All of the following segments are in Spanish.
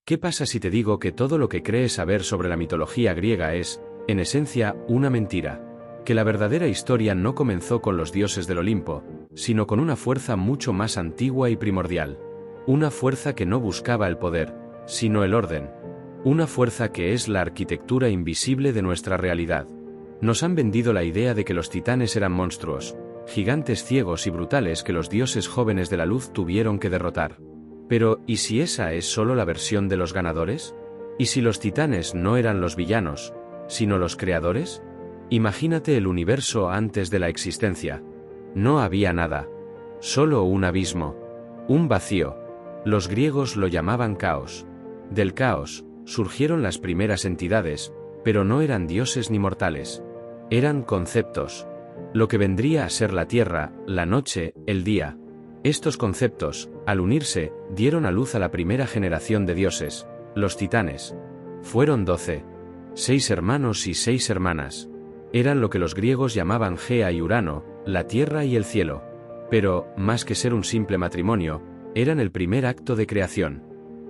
¿Qué pasa si te digo que todo lo que crees saber sobre la mitología griega es, en esencia, una mentira? Que la verdadera historia no comenzó con los dioses del Olimpo, sino con una fuerza mucho más antigua y primordial. Una fuerza que no buscaba el poder, sino el orden. Una fuerza que es la arquitectura invisible de nuestra realidad. Nos han vendido la idea de que los titanes eran monstruos, gigantes ciegos y brutales que los dioses jóvenes de la luz tuvieron que derrotar. Pero, ¿y si esa es solo la versión de los ganadores? ¿Y si los titanes no eran los villanos, sino los creadores? Imagínate el universo antes de la existencia. No había nada. Solo un abismo. Un vacío. Los griegos lo llamaban caos. Del caos surgieron las primeras entidades, pero no eran dioses ni mortales. Eran conceptos. Lo que vendría a ser la tierra, la noche, el día. Estos conceptos, al unirse, dieron a luz a la primera generación de dioses, los titanes. Fueron 12. 6 hermanos y 6 hermanas. Eran lo que los griegos llamaban Gea y Urano, la tierra y el cielo. Pero, más que ser un simple matrimonio, eran el primer acto de creación.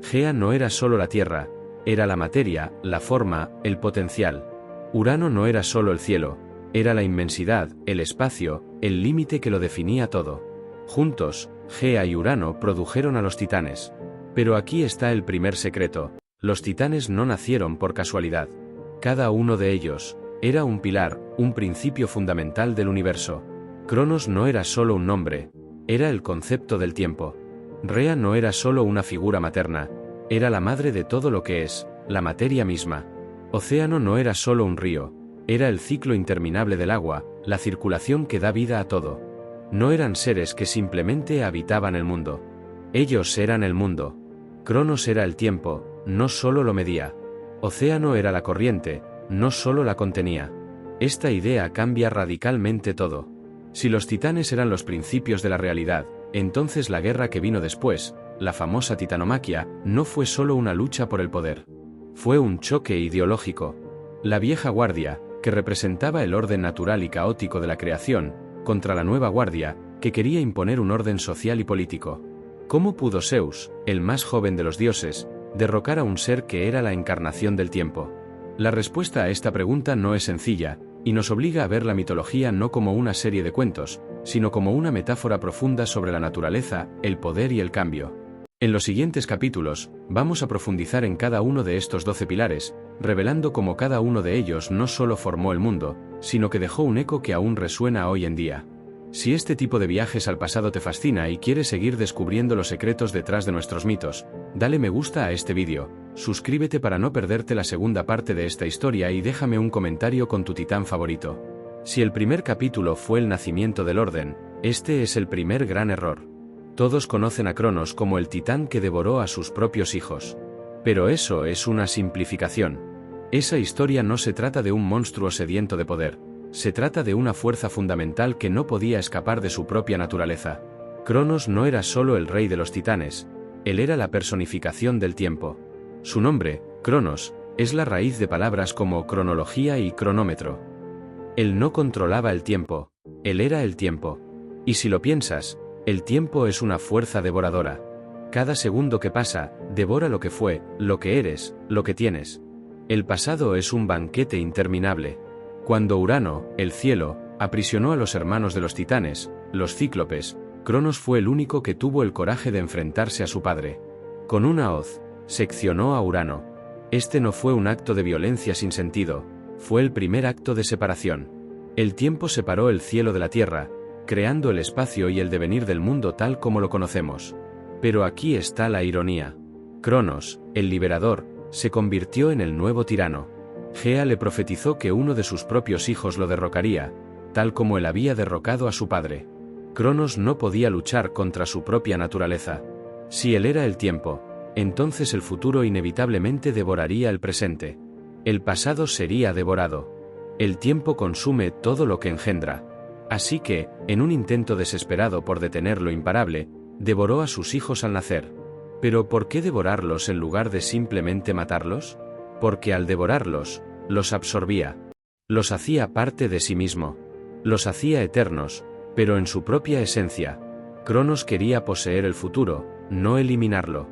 Gea no era solo la tierra, era la materia, la forma, el potencial. Urano no era solo el cielo, era la inmensidad, el espacio, el límite que lo definía todo. Juntos, Gea y Urano produjeron a los titanes. Pero aquí está el primer secreto: los titanes no nacieron por casualidad. Cada uno de ellos era un pilar, un principio fundamental del universo. Cronos no era solo un nombre, era el concepto del tiempo. Rea no era solo una figura materna, era la madre de todo lo que es, la materia misma. Océano no era solo un río, era el ciclo interminable del agua, la circulación que da vida a todo. No eran seres que simplemente habitaban el mundo. Ellos eran el mundo. Cronos era el tiempo, no solo lo medía. Océano era la corriente, no solo la contenía. Esta idea cambia radicalmente todo. Si los titanes eran los principios de la realidad, entonces la guerra que vino después, la famosa titanomaquia, no fue solo una lucha por el poder. Fue un choque ideológico. La vieja guardia, que representaba el orden natural y caótico de la creación, contra la nueva guardia, que quería imponer un orden social y político. ¿Cómo pudo Zeus, el más joven de los dioses, derrocar a un ser que era la encarnación del tiempo? La respuesta a esta pregunta no es sencilla, y nos obliga a ver la mitología no como una serie de cuentos, sino como una metáfora profunda sobre la naturaleza, el poder y el cambio. En los siguientes capítulos, vamos a profundizar en cada uno de estos 12 pilares, revelando cómo cada uno de ellos no solo formó el mundo, sino que dejó un eco que aún resuena hoy en día. Si este tipo de viajes al pasado te fascina y quieres seguir descubriendo los secretos detrás de nuestros mitos, dale me gusta a este vídeo, suscríbete para no perderte la segunda parte de esta historia y déjame un comentario con tu titán favorito. Si el primer capítulo fue el nacimiento del orden, este es el primer gran error. Todos conocen a Cronos como el titán que devoró a sus propios hijos. Pero eso es una simplificación. Esa historia no se trata de un monstruo sediento de poder, se trata de una fuerza fundamental que no podía escapar de su propia naturaleza. Cronos no era solo el rey de los titanes, él era la personificación del tiempo. Su nombre, Cronos, es la raíz de palabras como cronología y cronómetro. Él no controlaba el tiempo, él era el tiempo. Y si lo piensas, el tiempo es una fuerza devoradora. Cada segundo que pasa, devora lo que fue, lo que eres, lo que tienes. El pasado es un banquete interminable. Cuando Urano, el cielo, aprisionó a los hermanos de los titanes, los cíclopes, Cronos fue el único que tuvo el coraje de enfrentarse a su padre. Con una hoz, seccionó a Urano. Este no fue un acto de violencia sin sentido, fue el primer acto de separación. El tiempo separó el cielo de la tierra, creando el espacio y el devenir del mundo tal como lo conocemos. Pero aquí está la ironía. Cronos, el liberador, se convirtió en el nuevo tirano. Gea le profetizó que uno de sus propios hijos lo derrocaría, tal como él había derrocado a su padre. Cronos no podía luchar contra su propia naturaleza. Si él era el tiempo, entonces el futuro inevitablemente devoraría el presente. El pasado sería devorado. El tiempo consume todo lo que engendra. Así que, en un intento desesperado por detener lo imparable, devoró a sus hijos al nacer. ¿Pero por qué devorarlos en lugar de simplemente matarlos? Porque al devorarlos, los absorbía. Los hacía parte de sí mismo. Los hacía eternos, pero en su propia esencia. Cronos quería poseer el futuro, no eliminarlo.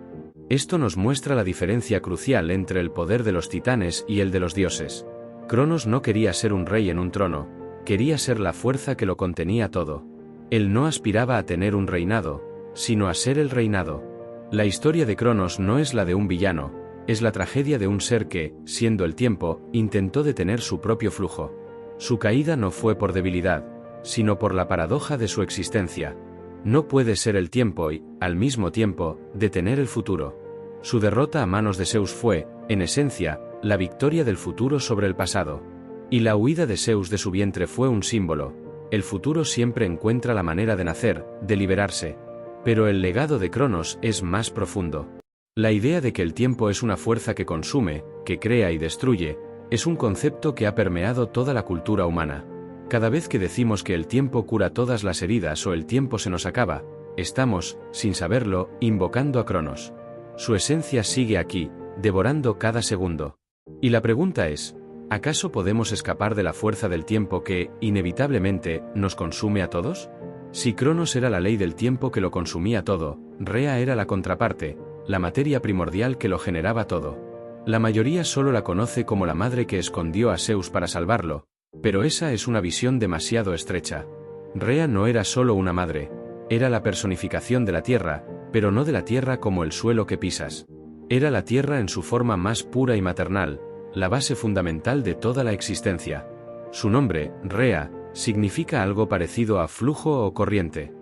Esto nos muestra la diferencia crucial entre el poder de los titanes y el de los dioses. Cronos no quería ser un rey en un trono, quería ser la fuerza que lo contenía todo. Él no aspiraba a tener un reinado, sino a ser el reinado. La historia de Cronos no es la de un villano, es la tragedia de un ser que, siendo el tiempo, intentó detener su propio flujo. Su caída no fue por debilidad, sino por la paradoja de su existencia. No puede ser el tiempo y, al mismo tiempo, detener el futuro. Su derrota a manos de Zeus fue, en esencia, la victoria del futuro sobre el pasado. Y la huida de Zeus de su vientre fue un símbolo. El futuro siempre encuentra la manera de nacer, de liberarse. Pero el legado de Cronos es más profundo. La idea de que el tiempo es una fuerza que consume, que crea y destruye, es un concepto que ha permeado toda la cultura humana. Cada vez que decimos que el tiempo cura todas las heridas o el tiempo se nos acaba, estamos, sin saberlo, invocando a Cronos. Su esencia sigue aquí, devorando cada segundo. Y la pregunta es, ¿acaso podemos escapar de la fuerza del tiempo que, inevitablemente, nos consume a todos? Si Cronos era la ley del tiempo que lo consumía todo, Rea era la contraparte, la materia primordial que lo generaba todo. La mayoría solo la conoce como la madre que escondió a Zeus para salvarlo, pero esa es una visión demasiado estrecha. Rea no era solo una madre, era la personificación de la tierra, pero no de la tierra como el suelo que pisas. Era la tierra en su forma más pura y maternal, la base fundamental de toda la existencia. Su nombre, Rea, significa algo parecido a flujo o corriente.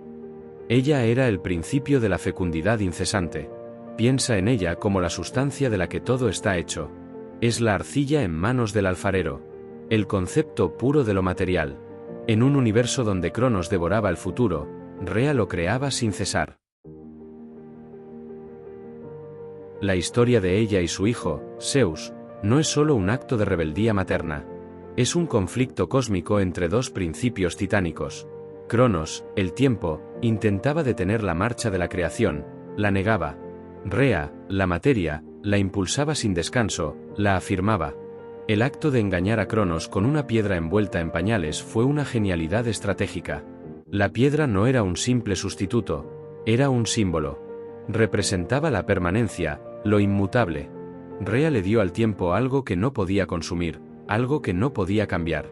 Ella era el principio de la fecundidad incesante. Piensa en ella como la sustancia de la que todo está hecho. Es la arcilla en manos del alfarero. El concepto puro de lo material. En un universo donde Cronos devoraba el futuro, Rea lo creaba sin cesar. La historia de ella y su hijo, Zeus, no es solo un acto de rebeldía materna. Es un conflicto cósmico entre dos principios titánicos. Cronos, el tiempo, intentaba detener la marcha de la creación, la negaba. Rea, la materia, la impulsaba sin descanso, la afirmaba. El acto de engañar a Cronos con una piedra envuelta en pañales fue una genialidad estratégica. La piedra no era un simple sustituto, era un símbolo. Representaba la permanencia, lo inmutable. Rea le dio al tiempo algo que no podía consumir, algo que no podía cambiar.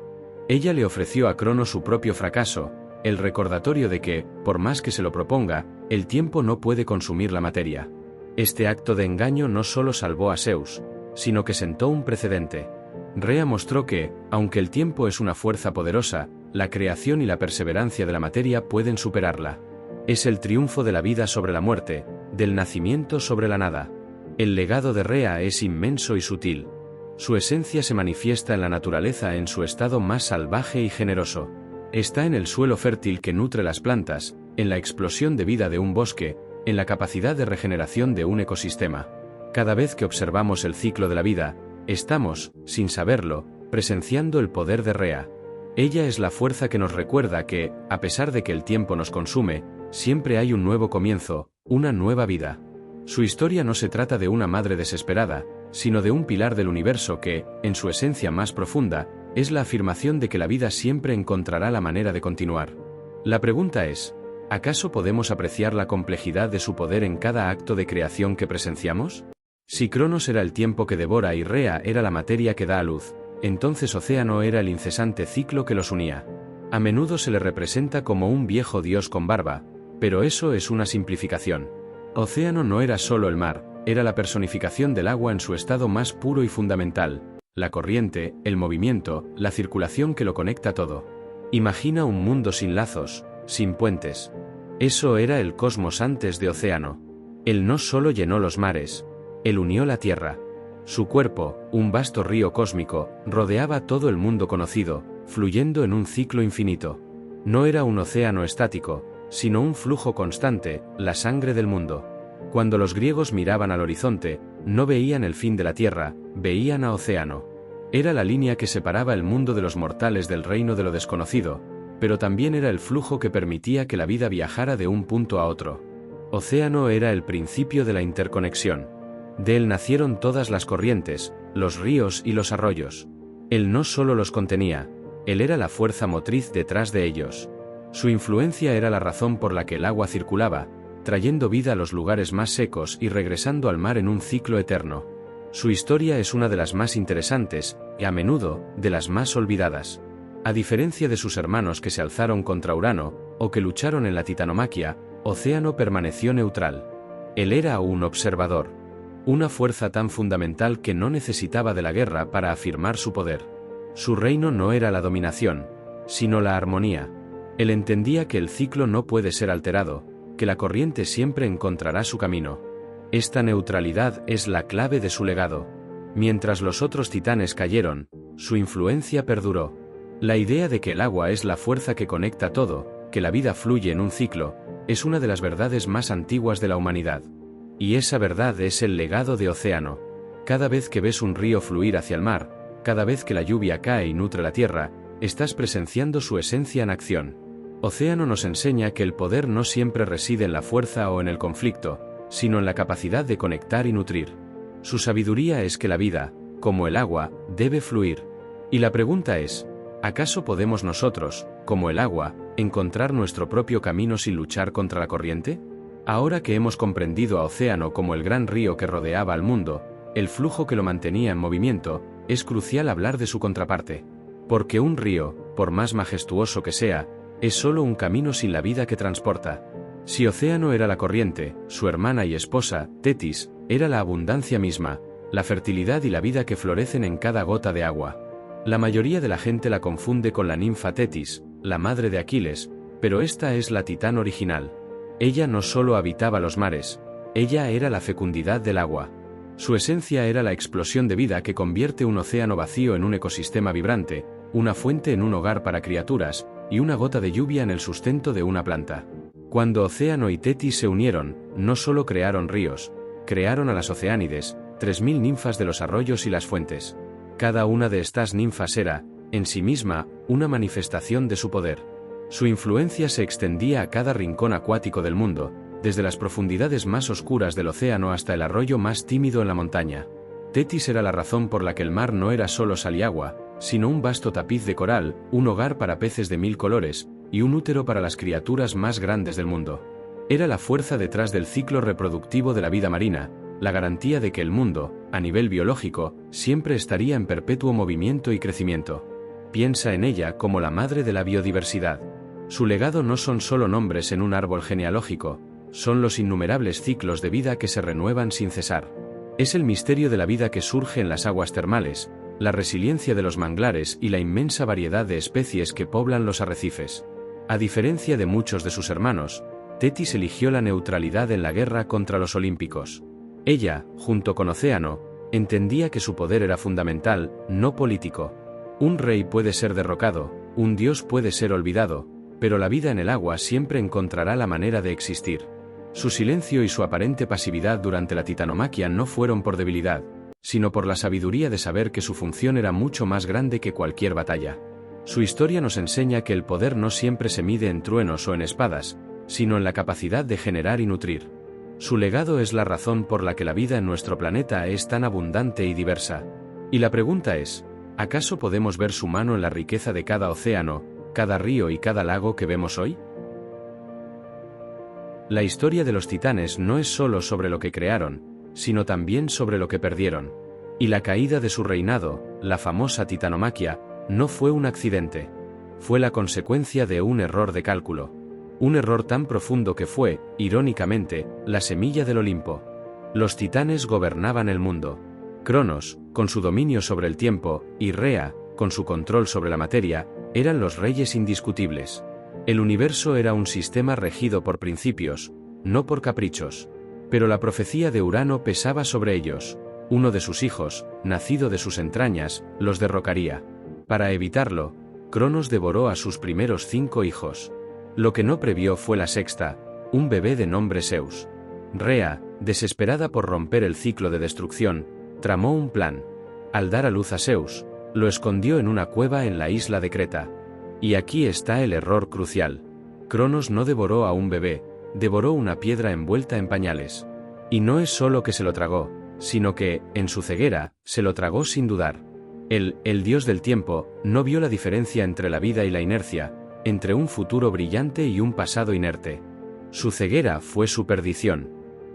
Ella le ofreció a Cronos su propio fracaso, el recordatorio de que, por más que se lo proponga, el tiempo no puede consumir la materia. Este acto de engaño no solo salvó a Zeus, sino que sentó un precedente. Rea mostró que, aunque el tiempo es una fuerza poderosa, la creación y la perseverancia de la materia pueden superarla. Es el triunfo de la vida sobre la muerte, del nacimiento sobre la nada. El legado de Rea es inmenso y sutil. Su esencia se manifiesta en la naturaleza en su estado más salvaje y generoso. Está en el suelo fértil que nutre las plantas, en la explosión de vida de un bosque, en la capacidad de regeneración de un ecosistema. Cada vez que observamos el ciclo de la vida, estamos, sin saberlo, presenciando el poder de Rea. Ella es la fuerza que nos recuerda que, a pesar de que el tiempo nos consume, siempre hay un nuevo comienzo, una nueva vida. Su historia no se trata de una madre desesperada, sino de un pilar del universo que, en su esencia más profunda, es la afirmación de que la vida siempre encontrará la manera de continuar. La pregunta es, ¿acaso podemos apreciar la complejidad de su poder en cada acto de creación que presenciamos? Si Cronos era el tiempo que devora y Rea era la materia que da a luz, entonces Océano era el incesante ciclo que los unía. A menudo se le representa como un viejo dios con barba, pero eso es una simplificación. Océano no era solo el mar, era la personificación del agua en su estado más puro y fundamental, la corriente, el movimiento, la circulación que lo conecta todo. Imagina un mundo sin lazos, sin puentes. Eso era el cosmos antes de Océano. Él no solo llenó los mares, él unió la tierra. Su cuerpo, un vasto río cósmico, rodeaba todo el mundo conocido, fluyendo en un ciclo infinito. No era un océano estático, sino un flujo constante, la sangre del mundo. Cuando los griegos miraban al horizonte, no veían el fin de la tierra, veían a Océano. Era la línea que separaba el mundo de los mortales del reino de lo desconocido, pero también era el flujo que permitía que la vida viajara de un punto a otro. Océano era el principio de la interconexión. De él nacieron todas las corrientes, los ríos y los arroyos. Él no solo los contenía, él era la fuerza motriz detrás de ellos. Su influencia era la razón por la que el agua circulaba, trayendo vida a los lugares más secos y regresando al mar en un ciclo eterno. Su historia es una de las más interesantes, y a menudo, de las más olvidadas. A diferencia de sus hermanos que se alzaron contra Urano, o que lucharon en la titanomaquia, Océano permaneció neutral. Él era un observador. Una fuerza tan fundamental que no necesitaba de la guerra para afirmar su poder. Su reino no era la dominación, sino la armonía. Él entendía que el ciclo no puede ser alterado, que la corriente siempre encontrará su camino. Esta neutralidad es la clave de su legado. Mientras los otros titanes cayeron, su influencia perduró. La idea de que el agua es la fuerza que conecta todo, que la vida fluye en un ciclo, es una de las verdades más antiguas de la humanidad. Y esa verdad es el legado de Océano. Cada vez que ves un río fluir hacia el mar, cada vez que la lluvia cae y nutre la tierra, estás presenciando su esencia en acción. Océano nos enseña que el poder no siempre reside en la fuerza o en el conflicto, sino en la capacidad de conectar y nutrir. Su sabiduría es que la vida, como el agua, debe fluir. Y la pregunta es, ¿acaso podemos nosotros, como el agua, encontrar nuestro propio camino sin luchar contra la corriente? Ahora que hemos comprendido a Océano como el gran río que rodeaba al mundo, el flujo que lo mantenía en movimiento, es crucial hablar de su contraparte. Porque un río, por más majestuoso que sea, es solo un camino sin la vida que transporta. Si Océano era la corriente, su hermana y esposa, Tetis, era la abundancia misma, la fertilidad y la vida que florecen en cada gota de agua. La mayoría de la gente la confunde con la ninfa Tetis, la madre de Aquiles, pero esta es la titán original. Ella no solo habitaba los mares, ella era la fecundidad del agua. Su esencia era la explosión de vida que convierte un océano vacío en un ecosistema vibrante, una fuente en un hogar para criaturas, y una gota de lluvia en el sustento de una planta. Cuando Océano y Tetis se unieron, no solo crearon ríos, crearon a las Oceánides, 3000 ninfas de los arroyos y las fuentes. Cada una de estas ninfas era, en sí misma, una manifestación de su poder. Su influencia se extendía a cada rincón acuático del mundo, desde las profundidades más oscuras del océano hasta el arroyo más tímido en la montaña. Tetis era la razón por la que el mar no era solo sal y agua, sino un vasto tapiz de coral, un hogar para peces de 1000 colores, y un útero para las criaturas más grandes del mundo. Era la fuerza detrás del ciclo reproductivo de la vida marina, la garantía de que el mundo, a nivel biológico, siempre estaría en perpetuo movimiento y crecimiento. Piensa en ella como la madre de la biodiversidad. Su legado no son solo nombres en un árbol genealógico, son los innumerables ciclos de vida que se renuevan sin cesar. Es el misterio de la vida que surge en las aguas termales, la resiliencia de los manglares y la inmensa variedad de especies que poblan los arrecifes. A diferencia de muchos de sus hermanos, Tetis eligió la neutralidad en la guerra contra los olímpicos. Ella, junto con Océano, entendía que su poder era fundamental, no político. Un rey puede ser derrocado, un dios puede ser olvidado, pero la vida en el agua siempre encontrará la manera de existir. Su silencio y su aparente pasividad durante la titanomaquia no fueron por debilidad, sino por la sabiduría de saber que su función era mucho más grande que cualquier batalla. Su historia nos enseña que el poder no siempre se mide en truenos o en espadas, sino en la capacidad de generar y nutrir. Su legado es la razón por la que la vida en nuestro planeta es tan abundante y diversa. Y la pregunta es, ¿acaso podemos ver su mano en la riqueza de cada océano, cada río y cada lago que vemos hoy? La historia de los titanes no es solo sobre lo que crearon, sino también sobre lo que perdieron. Y la caída de su reinado, la famosa titanomaquia, no fue un accidente. Fue la consecuencia de un error de cálculo. Un error tan profundo que fue, irónicamente, la semilla del Olimpo. Los titanes gobernaban el mundo. Cronos, con su dominio sobre el tiempo, y Rea, con su control sobre la materia, eran los reyes indiscutibles. El universo era un sistema regido por principios, no por caprichos. Pero la profecía de Urano pesaba sobre ellos. Uno de sus hijos, nacido de sus entrañas, los derrocaría. Para evitarlo, Cronos devoró a sus primeros 5 hijos. Lo que no previó fue la sexta, un bebé de nombre Zeus. Rea, desesperada por romper el ciclo de destrucción, tramó un plan. Al dar a luz a Zeus, lo escondió en una cueva en la isla de Creta. Y aquí está el error crucial. Cronos no devoró a un bebé, devoró una piedra envuelta en pañales. Y no es solo que se lo tragó, sino que, en su ceguera, se lo tragó sin dudar. Él, el dios del tiempo, no vio la diferencia entre la vida y la inercia, entre un futuro brillante y un pasado inerte. Su ceguera fue su perdición.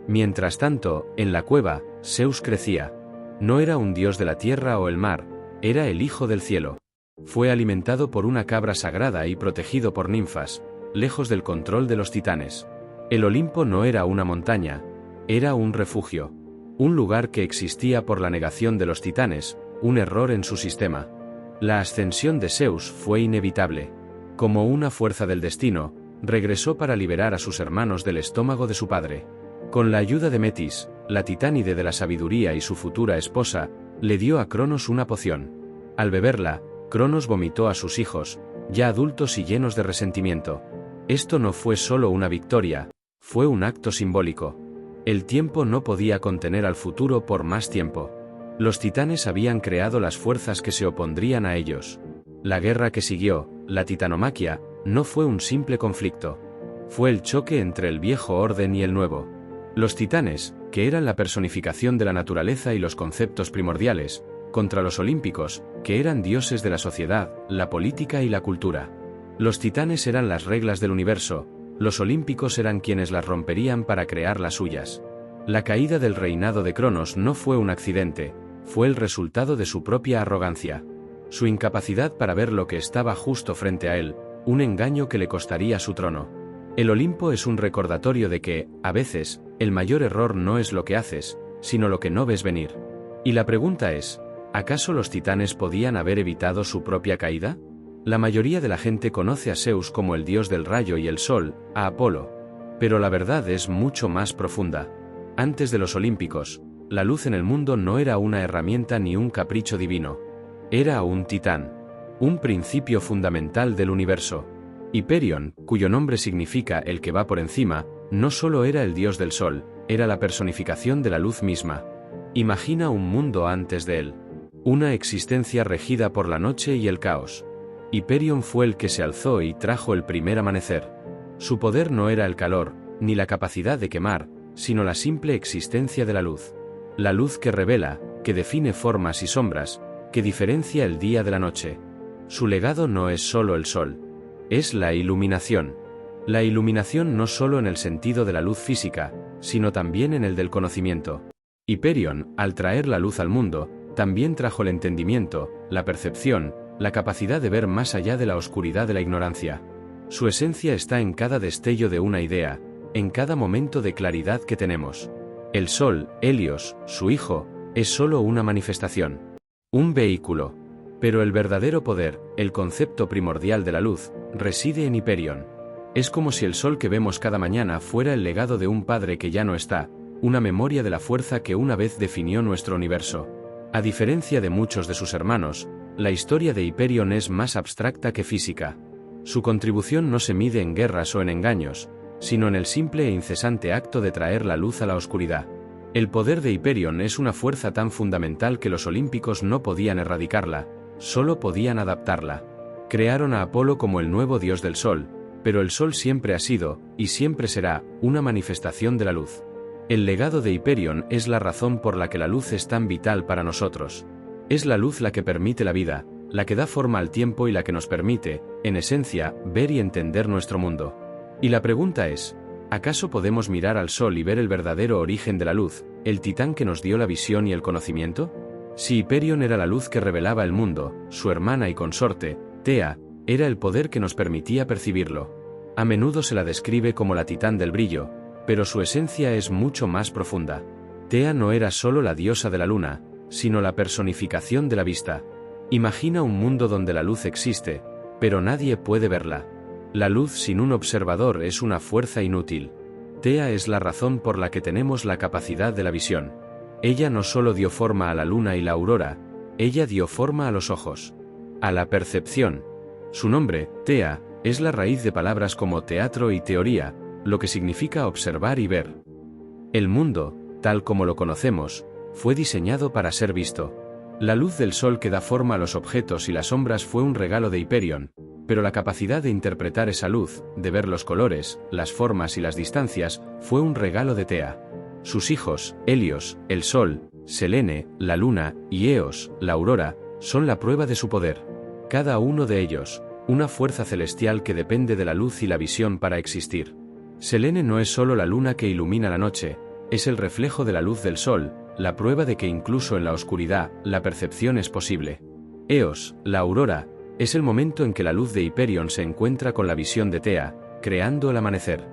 Mientras tanto, en la cueva, Zeus crecía. No era un dios de la tierra o el mar, era el hijo del cielo. Fue alimentado por una cabra sagrada y protegido por ninfas, lejos del control de los titanes. El Olimpo no era una montaña, era un refugio. Un lugar que existía por la negación de los titanes, un error en su sistema. La ascensión de Zeus fue inevitable. Como una fuerza del destino, regresó para liberar a sus hermanos del estómago de su padre. Con la ayuda de Metis, la titánide de la sabiduría y su futura esposa, le dio a Cronos una poción. Al beberla, Cronos vomitó a sus hijos, ya adultos y llenos de resentimiento. Esto no fue solo una victoria, fue un acto simbólico. El tiempo no podía contener al futuro por más tiempo. Los titanes habían creado las fuerzas que se opondrían a ellos. La guerra que siguió, la titanomaquia, no fue un simple conflicto. Fue el choque entre el viejo orden y el nuevo. Los titanes, que eran la personificación de la naturaleza y los conceptos primordiales, contra los olímpicos, que eran dioses de la sociedad, la política y la cultura. Los titanes eran las reglas del universo, los olímpicos eran quienes las romperían para crear las suyas. La caída del reinado de Cronos no fue un accidente, fue el resultado de su propia arrogancia. Su incapacidad para ver lo que estaba justo frente a él, un engaño que le costaría su trono. El Olimpo es un recordatorio de que, a veces, el mayor error no es lo que haces, sino lo que no ves venir. Y la pregunta es, ¿acaso los titanes podían haber evitado su propia caída? La mayoría de la gente conoce a Zeus como el dios del rayo y el sol, a Apolo. Pero la verdad es mucho más profunda. Antes de los olímpicos, la luz en el mundo no era una herramienta ni un capricho divino. Era un titán. Un principio fundamental del universo. Hiperión, cuyo nombre significa el que va por encima, no solo era el dios del sol, era la personificación de la luz misma. Imagina un mundo antes de él. Una existencia regida por la noche y el caos. Hiperión fue el que se alzó y trajo el primer amanecer. Su poder no era el calor, ni la capacidad de quemar, sino la simple existencia de la luz. La luz que revela, que define formas y sombras, que diferencia el día de la noche. Su legado no es solo el sol. Es la iluminación. La iluminación no solo en el sentido de la luz física, sino también en el del conocimiento. Hiperión, al traer la luz al mundo, también trajo el entendimiento, la percepción, la capacidad de ver más allá de la oscuridad de la ignorancia. Su esencia está en cada destello de una idea, en cada momento de claridad que tenemos. El sol, Helios, su hijo, es solo una manifestación. Un vehículo. Pero el verdadero poder, el concepto primordial de la luz, reside en Hiperión. Es como si el sol que vemos cada mañana fuera el legado de un padre que ya no está, una memoria de la fuerza que una vez definió nuestro universo. A diferencia de muchos de sus hermanos, la historia de Hiperión es más abstracta que física. Su contribución no se mide en guerras o en engaños, sino en el simple e incesante acto de traer la luz a la oscuridad. El poder de Hiperión es una fuerza tan fundamental que los olímpicos no podían erradicarla, solo podían adaptarla. Crearon a Apolo como el nuevo dios del sol, pero el sol siempre ha sido, y siempre será, una manifestación de la luz. El legado de Hiperión es la razón por la que la luz es tan vital para nosotros. Es la luz la que permite la vida, la que da forma al tiempo y la que nos permite, en esencia, ver y entender nuestro mundo. Y la pregunta es, ¿acaso podemos mirar al sol y ver el verdadero origen de la luz, el titán que nos dio la visión y el conocimiento? Si Hiperión era la luz que revelaba el mundo, su hermana y consorte, Tea, era el poder que nos permitía percibirlo. A menudo se la describe como la titán del brillo, pero su esencia es mucho más profunda. Tea no era solo la diosa de la luna, sino la personificación de la vista. Imagina un mundo donde la luz existe, pero nadie puede verla. La luz sin un observador es una fuerza inútil. Tea es la razón por la que tenemos la capacidad de la visión. Ella no solo dio forma a la luna y la aurora, ella dio forma a los ojos, a la percepción. Su nombre, Tea, es la raíz de palabras como teatro y teoría, lo que significa observar y ver. El mundo, tal como lo conocemos, fue diseñado para ser visto. La luz del sol que da forma a los objetos y las sombras fue un regalo de Hiperión, pero la capacidad de interpretar esa luz, de ver los colores, las formas y las distancias, fue un regalo de Tea. Sus hijos, Helios, el sol, Selene, la luna, y Eos, la aurora, son la prueba de su poder. Cada uno de ellos, una fuerza celestial que depende de la luz y la visión para existir. Selene no es solo la luna que ilumina la noche, es el reflejo de la luz del sol, la prueba de que incluso en la oscuridad, la percepción es posible. Eos, la aurora, es el momento en que la luz de Hyperion se encuentra con la visión de Tea, creando el amanecer.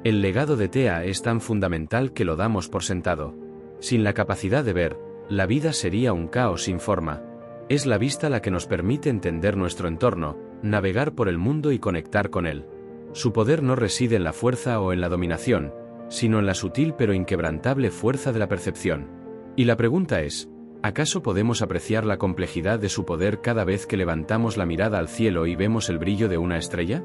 El legado de Tea es tan fundamental que lo damos por sentado. Sin la capacidad de ver, la vida sería un caos sin forma. Es la vista la que nos permite entender nuestro entorno, navegar por el mundo y conectar con él. Su poder no reside en la fuerza o en la dominación, sino en la sutil pero inquebrantable fuerza de la percepción. Y la pregunta es, ¿acaso podemos apreciar la complejidad de su poder cada vez que levantamos la mirada al cielo y vemos el brillo de una estrella?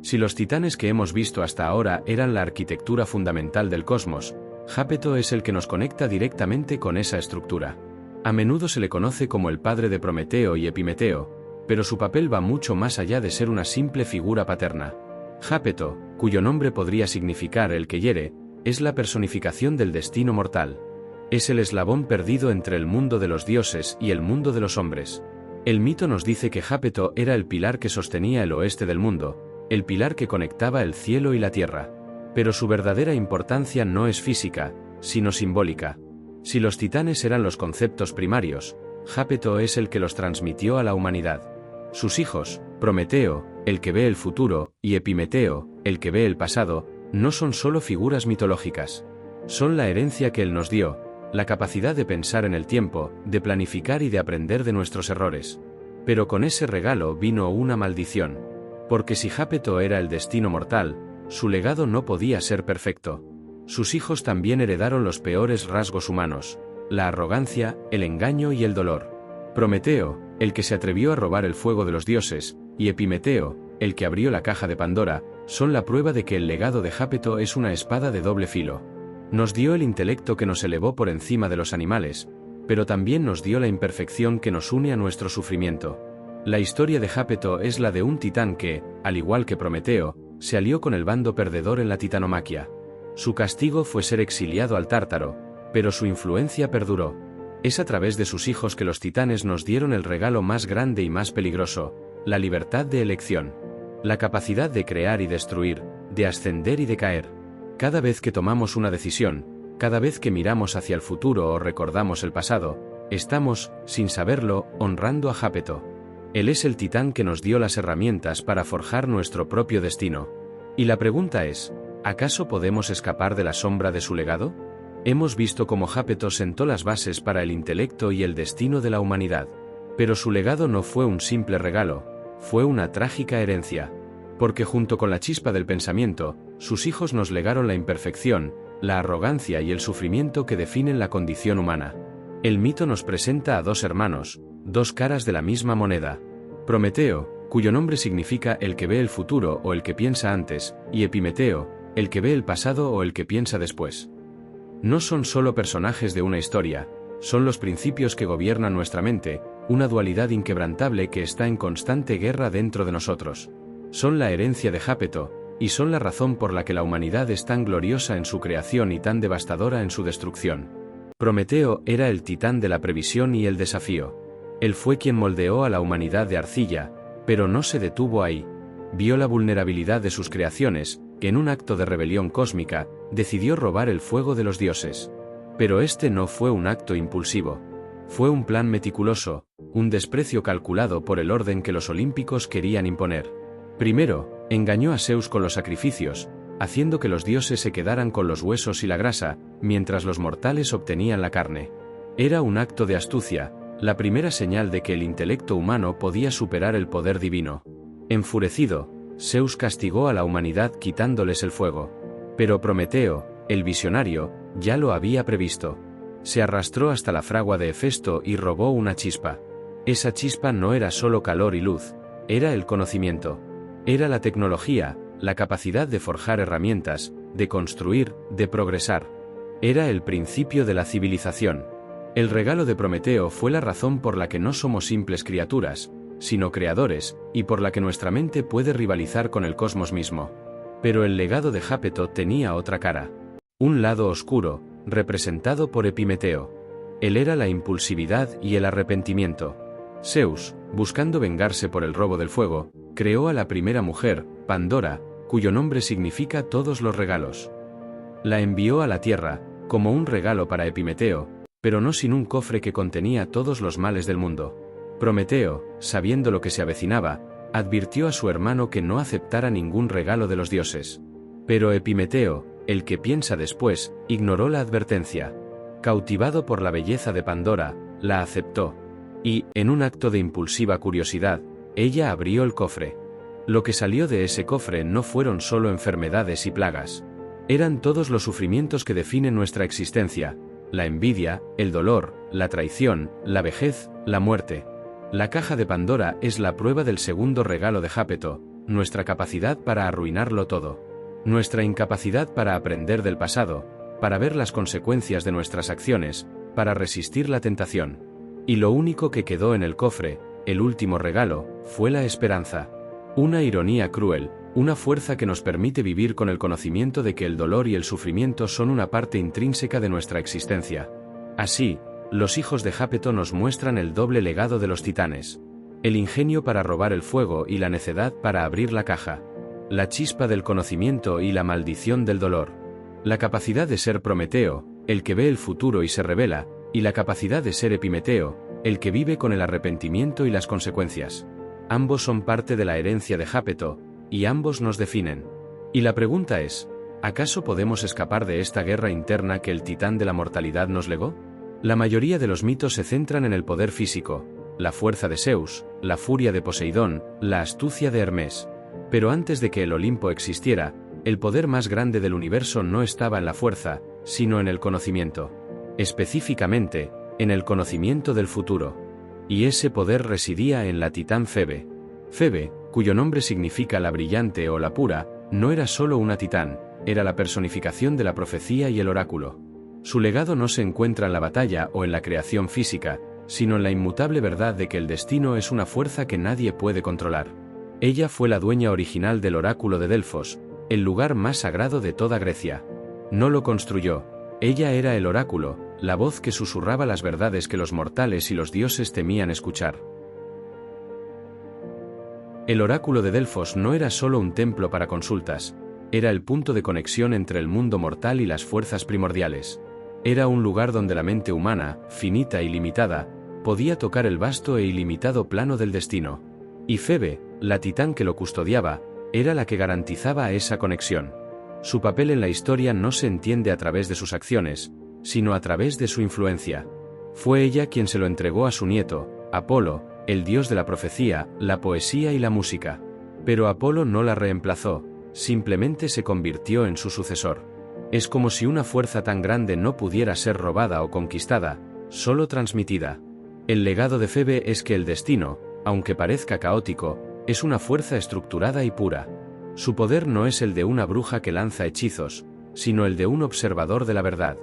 Si los titanes que hemos visto hasta ahora eran la arquitectura fundamental del cosmos, Jápeto es el que nos conecta directamente con esa estructura. A menudo se le conoce como el padre de Prometeo y Epimeteo, pero su papel va mucho más allá de ser una simple figura paterna. Jápeto, cuyo nombre podría significar el que hiere, es la personificación del destino mortal. Es el eslabón perdido entre el mundo de los dioses y el mundo de los hombres. El mito nos dice que Jápeto era el pilar que sostenía el oeste del mundo, el pilar que conectaba el cielo y la tierra. Pero su verdadera importancia no es física, sino simbólica. Si los titanes eran los conceptos primarios, Jápeto es el que los transmitió a la humanidad. Sus hijos, Prometeo, el que ve el futuro, y Epimeteo, el que ve el pasado, no son solo figuras mitológicas. Son la herencia que él nos dio, la capacidad de pensar en el tiempo, de planificar y de aprender de nuestros errores. Pero con ese regalo vino una maldición. Porque si Jápeto era el destino mortal, su legado no podía ser perfecto. Sus hijos también heredaron los peores rasgos humanos, la arrogancia, el engaño y el dolor. Prometeo, el que se atrevió a robar el fuego de los dioses, y Epimeteo, el que abrió la caja de Pandora, son la prueba de que el legado de Jápeto es una espada de doble filo. Nos dio el intelecto que nos elevó por encima de los animales, pero también nos dio la imperfección que nos une a nuestro sufrimiento. La historia de Jápeto es la de un titán que, al igual que Prometeo, se alió con el bando perdedor en la titanomaquia. Su castigo fue ser exiliado al Tártaro, pero su influencia perduró. Es a través de sus hijos que los titanes nos dieron el regalo más grande y más peligroso, la libertad de elección. La capacidad de crear y destruir, de ascender y de caer. Cada vez que tomamos una decisión, cada vez que miramos hacia el futuro o recordamos el pasado, estamos, sin saberlo, honrando a Jápeto. Él es el titán que nos dio las herramientas para forjar nuestro propio destino. Y la pregunta es, ¿acaso podemos escapar de la sombra de su legado? Hemos visto cómo Jápeto sentó las bases para el intelecto y el destino de la humanidad. Pero su legado no fue un simple regalo, fue una trágica herencia. Porque junto con la chispa del pensamiento, sus hijos nos legaron la imperfección, la arrogancia y el sufrimiento que definen la condición humana. El mito nos presenta a dos hermanos, dos caras de la misma moneda. Prometeo, cuyo nombre significa el que ve el futuro o el que piensa antes, y Epimeteo, el que ve el pasado o el que piensa después. No son solo personajes de una historia, son los principios que gobiernan nuestra mente, una dualidad inquebrantable que está en constante guerra dentro de nosotros. Son la herencia de Jápeto, y son la razón por la que la humanidad es tan gloriosa en su creación y tan devastadora en su destrucción. Prometeo era el titán de la previsión y el desafío. Él fue quien moldeó a la humanidad de arcilla, pero no se detuvo ahí. Vio la vulnerabilidad de sus creaciones, que en un acto de rebelión cósmica, decidió robar el fuego de los dioses. Pero este no fue un acto impulsivo. Fue un plan meticuloso, un desprecio calculado por el orden que los olímpicos querían imponer. Primero, engañó a Zeus con los sacrificios, haciendo que los dioses se quedaran con los huesos y la grasa, mientras los mortales obtenían la carne. Era un acto de astucia, la primera señal de que el intelecto humano podía superar el poder divino. Enfurecido, Zeus castigó a la humanidad quitándoles el fuego. Pero Prometeo, el visionario, ya lo había previsto. Se arrastró hasta la fragua de Hefesto y robó una chispa. Esa chispa no era solo calor y luz, era el conocimiento. Era la tecnología, la capacidad de forjar herramientas, de construir, de progresar. Era el principio de la civilización. El regalo de Prometeo fue la razón por la que no somos simples criaturas, sino creadores, y por la que nuestra mente puede rivalizar con el cosmos mismo. Pero el legado de Jápeto tenía otra cara. Un lado oscuro, representado por Epimeteo. Él era la impulsividad y el arrepentimiento. Zeus, buscando vengarse por el robo del fuego, creó a la primera mujer, Pandora, cuyo nombre significa todos los regalos. La envió a la tierra, como un regalo para Epimeteo, pero no sin un cofre que contenía todos los males del mundo. Prometeo, sabiendo lo que se avecinaba, advirtió a su hermano que no aceptara ningún regalo de los dioses. Pero Epimeteo, el que piensa después, ignoró la advertencia. Cautivado por la belleza de Pandora, la aceptó. Y, en un acto de impulsiva curiosidad, ella abrió el cofre. Lo que salió de ese cofre no fueron solo enfermedades y plagas. Eran todos los sufrimientos que definen nuestra existencia: la envidia, el dolor, la traición, la vejez, la muerte. La caja de Pandora es la prueba del segundo regalo de Jápeto, nuestra capacidad para arruinarlo todo. Nuestra incapacidad para aprender del pasado, para ver las consecuencias de nuestras acciones, para resistir la tentación. Y lo único que quedó en el cofre, el último regalo, fue la esperanza. Una ironía cruel, una fuerza que nos permite vivir con el conocimiento de que el dolor y el sufrimiento son una parte intrínseca de nuestra existencia. Así, los hijos de Jápeto nos muestran el doble legado de los titanes: el ingenio para robar el fuego y la necedad para abrir la caja, la chispa del conocimiento y la maldición del dolor, la capacidad de ser Prometeo, el que ve el futuro y se revela, y la capacidad de ser Epimeteo, el que vive con el arrepentimiento y las consecuencias. Ambos son parte de la herencia de Jápeto, y ambos nos definen. Y la pregunta es, ¿acaso podemos escapar de esta guerra interna que el titán de la mortalidad nos legó? La mayoría de los mitos se centran en el poder físico, la fuerza de Zeus, la furia de Poseidón, la astucia de Hermes. Pero antes de que el Olimpo existiera, el poder más grande del universo no estaba en la fuerza, sino en el conocimiento. Específicamente, en el conocimiento del futuro. Y ese poder residía en la titán Febe. Febe, cuyo nombre significa la brillante o la pura, no era solo una titán, era la personificación de la profecía y el oráculo. Su legado no se encuentra en la batalla o en la creación física, sino en la inmutable verdad de que el destino es una fuerza que nadie puede controlar. Ella fue la dueña original del oráculo de Delfos, el lugar más sagrado de toda Grecia. No lo construyó, ella era el oráculo, la voz que susurraba las verdades que los mortales y los dioses temían escuchar. El oráculo de Delfos no era solo un templo para consultas, era el punto de conexión entre el mundo mortal y las fuerzas primordiales. Era un lugar donde la mente humana, finita y limitada, podía tocar el vasto e ilimitado plano del destino. Y Febe, la titán que lo custodiaba, era la que garantizaba esa conexión. Su papel en la historia no se entiende a través de sus acciones, sino a través de su influencia. Fue ella quien se lo entregó a su nieto, Apolo, el dios de la profecía, la poesía y la música. Pero Apolo no la reemplazó, simplemente se convirtió en su sucesor. Es como si una fuerza tan grande no pudiera ser robada o conquistada, solo transmitida. El legado de Febe es que el destino, aunque parezca caótico, es una fuerza estructurada y pura. Su poder no es el de una bruja que lanza hechizos, sino el de un observador de la verdad.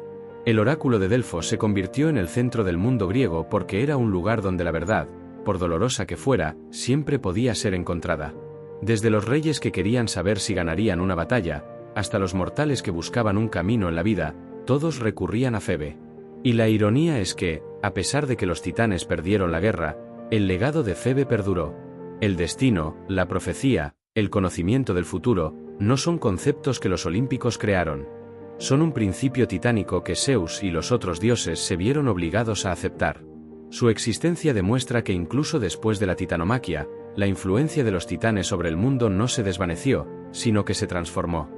El oráculo de Delfos se convirtió en el centro del mundo griego porque era un lugar donde la verdad, por dolorosa que fuera, siempre podía ser encontrada. Desde los reyes que querían saber si ganarían una batalla, hasta los mortales que buscaban un camino en la vida, todos recurrían a Febe. Y la ironía es que, a pesar de que los titanes perdieron la guerra, el legado de Febe perduró. El destino, la profecía, el conocimiento del futuro, no son conceptos que los olímpicos crearon. Son un principio titánico que Zeus y los otros dioses se vieron obligados a aceptar. Su existencia demuestra que incluso después de la titanomaquia, la influencia de los titanes sobre el mundo no se desvaneció, sino que se transformó.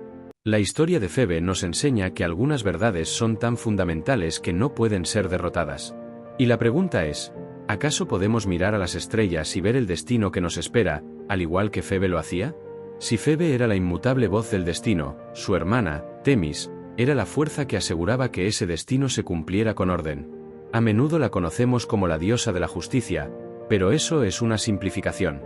La historia de Febe nos enseña que algunas verdades son tan fundamentales que no pueden ser derrotadas. Y la pregunta es, ¿acaso podemos mirar a las estrellas y ver el destino que nos espera, al igual que Febe lo hacía? Si Febe era la inmutable voz del destino, su hermana, Temis, era la fuerza que aseguraba que ese destino se cumpliera con orden. A menudo la conocemos como la diosa de la justicia, pero eso es una simplificación.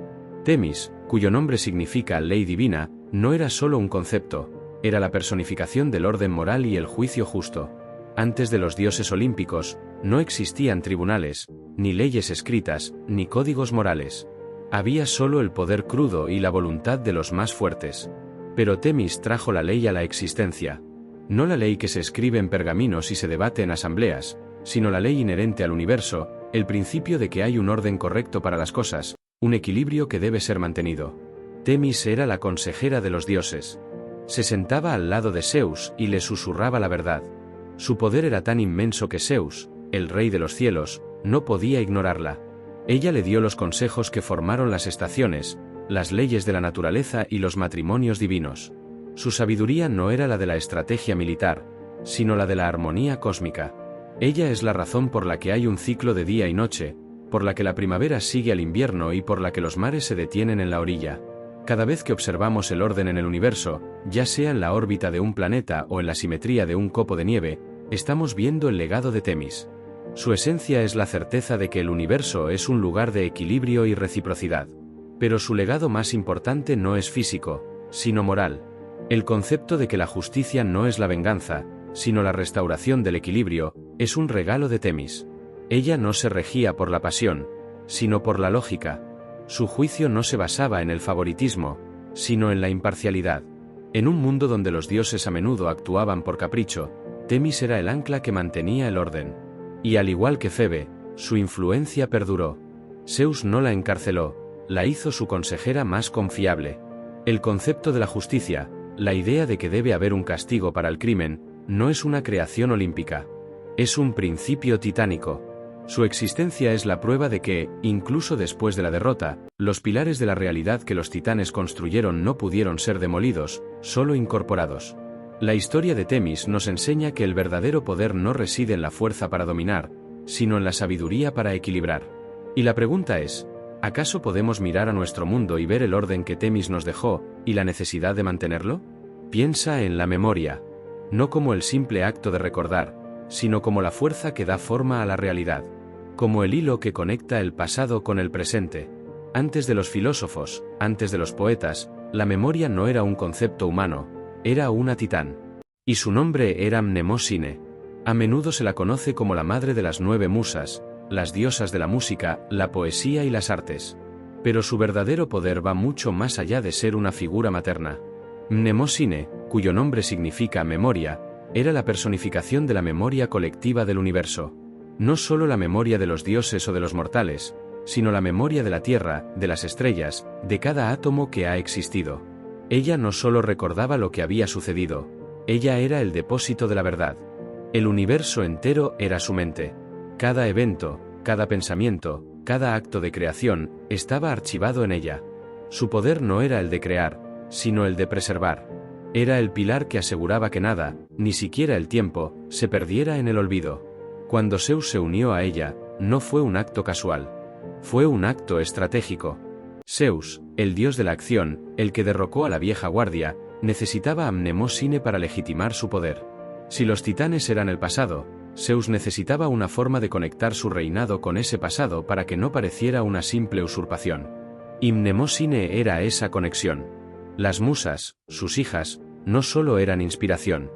Temis, cuyo nombre significa ley divina, no era solo un concepto, era la personificación del orden moral y el juicio justo. Antes de los dioses olímpicos, no existían tribunales, ni leyes escritas, ni códigos morales. Había solo el poder crudo y la voluntad de los más fuertes. Pero Temis trajo la ley a la existencia. No la ley que se escribe en pergaminos y se debate en asambleas, sino la ley inherente al universo, el principio de que hay un orden correcto para las cosas, un equilibrio que debe ser mantenido. Temis era la consejera de los dioses. Se sentaba al lado de Zeus y le susurraba la verdad. Su poder era tan inmenso que Zeus, el rey de los cielos, no podía ignorarla. Ella le dio los consejos que formaron las estaciones, las leyes de la naturaleza y los matrimonios divinos. Su sabiduría no era la de la estrategia militar, sino la de la armonía cósmica. Ella es la razón por la que hay un ciclo de día y noche, por la que la primavera sigue al invierno y por la que los mares se detienen en la orilla. Cada vez que observamos el orden en el universo, ya sea en la órbita de un planeta o en la simetría de un copo de nieve, estamos viendo el legado de Temis. Su esencia es la certeza de que el universo es un lugar de equilibrio y reciprocidad. Pero su legado más importante no es físico, sino moral. El concepto de que la justicia no es la venganza, sino la restauración del equilibrio, es un regalo de Temis. Ella no se regía por la pasión, sino por la lógica. Su juicio no se basaba en el favoritismo, sino en la imparcialidad. En un mundo donde los dioses a menudo actuaban por capricho, Temis era el ancla que mantenía el orden. Y al igual que Febe, su influencia perduró. Zeus no la encarceló, la hizo su consejera más confiable. El concepto de la justicia, la idea de que debe haber un castigo para el crimen, no es una creación olímpica. Es un principio titánico. Su existencia es la prueba de que, incluso después de la derrota, los pilares de la realidad que los titanes construyeron no pudieron ser demolidos, solo incorporados. La historia de Temis nos enseña que el verdadero poder no reside en la fuerza para dominar, sino en la sabiduría para equilibrar. Y la pregunta es, ¿acaso podemos mirar a nuestro mundo y ver el orden que Temis nos dejó, y la necesidad de mantenerlo? Piensa en la memoria, no como el simple acto de recordar, sino como la fuerza que da forma a la realidad, como el hilo que conecta el pasado con el presente. Antes de los filósofos, antes de los poetas, la memoria no era un concepto humano, era una titán. Y su nombre era Mnemosine. A menudo se la conoce como la madre de las 9 musas, las diosas de la música, la poesía y las artes. Pero su verdadero poder va mucho más allá de ser una figura materna. Mnemosine, cuyo nombre significa memoria, era la personificación de la memoria colectiva del universo. No solo la memoria de los dioses o de los mortales, sino la memoria de la Tierra, de las estrellas, de cada átomo que ha existido. Ella no solo recordaba lo que había sucedido, ella era el depósito de la verdad. El universo entero era su mente. Cada evento, cada pensamiento, cada acto de creación, estaba archivado en ella. Su poder no era el de crear, sino el de preservar. Era el pilar que aseguraba que nada, ni siquiera el tiempo, se perdiera en el olvido. Cuando Zeus se unió a ella, no fue un acto casual. Fue un acto estratégico. Zeus, el dios de la acción, el que derrocó a la vieja guardia, necesitaba a Mnemosine para legitimar su poder. Si los titanes eran el pasado, Zeus necesitaba una forma de conectar su reinado con ese pasado para que no pareciera una simple usurpación. Y Mnemosine era esa conexión. Las musas, sus hijas, no solo eran inspiración.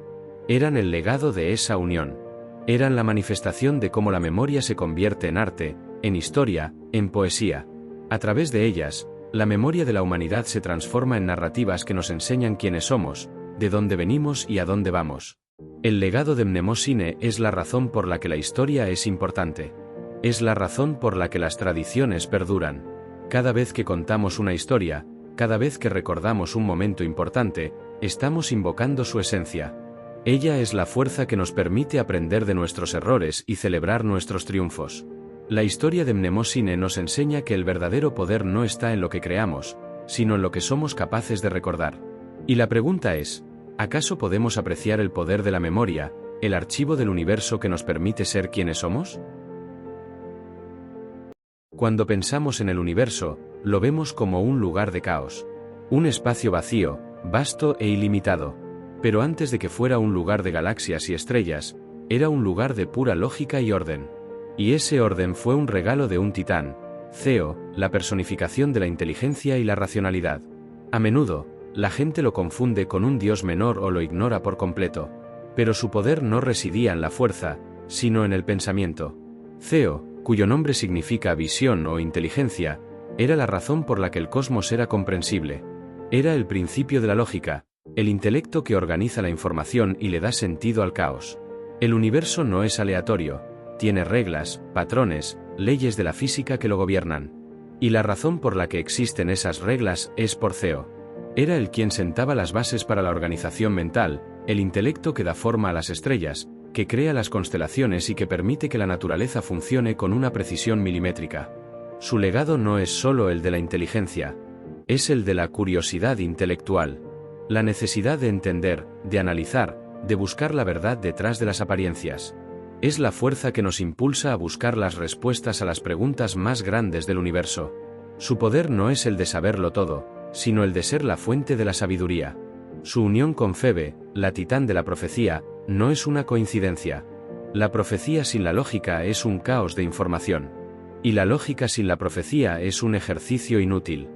Eran el legado de esa unión. Eran la manifestación de cómo la memoria se convierte en arte, en historia, en poesía. A través de ellas, la memoria de la humanidad se transforma en narrativas que nos enseñan quiénes somos, de dónde venimos y a dónde vamos. El legado de Mnemosine es la razón por la que la historia es importante. Es la razón por la que las tradiciones perduran. Cada vez que contamos una historia, cada vez que recordamos un momento importante, estamos invocando su esencia. Ella es la fuerza que nos permite aprender de nuestros errores y celebrar nuestros triunfos. La historia de Mnemosine nos enseña que el verdadero poder no está en lo que creamos, sino en lo que somos capaces de recordar. Y la pregunta es, ¿acaso podemos apreciar el poder de la memoria, el archivo del universo que nos permite ser quienes somos? Cuando pensamos en el universo, lo vemos como un lugar de caos. Un espacio vacío, vasto e ilimitado. Pero antes de que fuera un lugar de galaxias y estrellas, era un lugar de pura lógica y orden. Y ese orden fue un regalo de un titán, Ceo, la personificación de la inteligencia y la racionalidad. A menudo, la gente lo confunde con un dios menor o lo ignora por completo. Pero su poder no residía en la fuerza, sino en el pensamiento. Ceo, cuyo nombre significa visión o inteligencia, era la razón por la que el cosmos era comprensible. Era el principio de la lógica, el intelecto que organiza la información y le da sentido al caos. El universo no es aleatorio, tiene reglas, patrones, leyes de la física que lo gobiernan. Y la razón por la que existen esas reglas es por Theo. Era él quien sentaba las bases para la organización mental, el intelecto que da forma a las estrellas, que crea las constelaciones y que permite que la naturaleza funcione con una precisión milimétrica. Su legado no es solo el de la inteligencia, es el de la curiosidad intelectual. La necesidad de entender, de analizar, de buscar la verdad detrás de las apariencias. Es la fuerza que nos impulsa a buscar las respuestas a las preguntas más grandes del universo. Su poder no es el de saberlo todo, sino el de ser la fuente de la sabiduría. Su unión con Febe, la titán de la profecía, no es una coincidencia. La profecía sin la lógica es un caos de información. Y la lógica sin la profecía es un ejercicio inútil.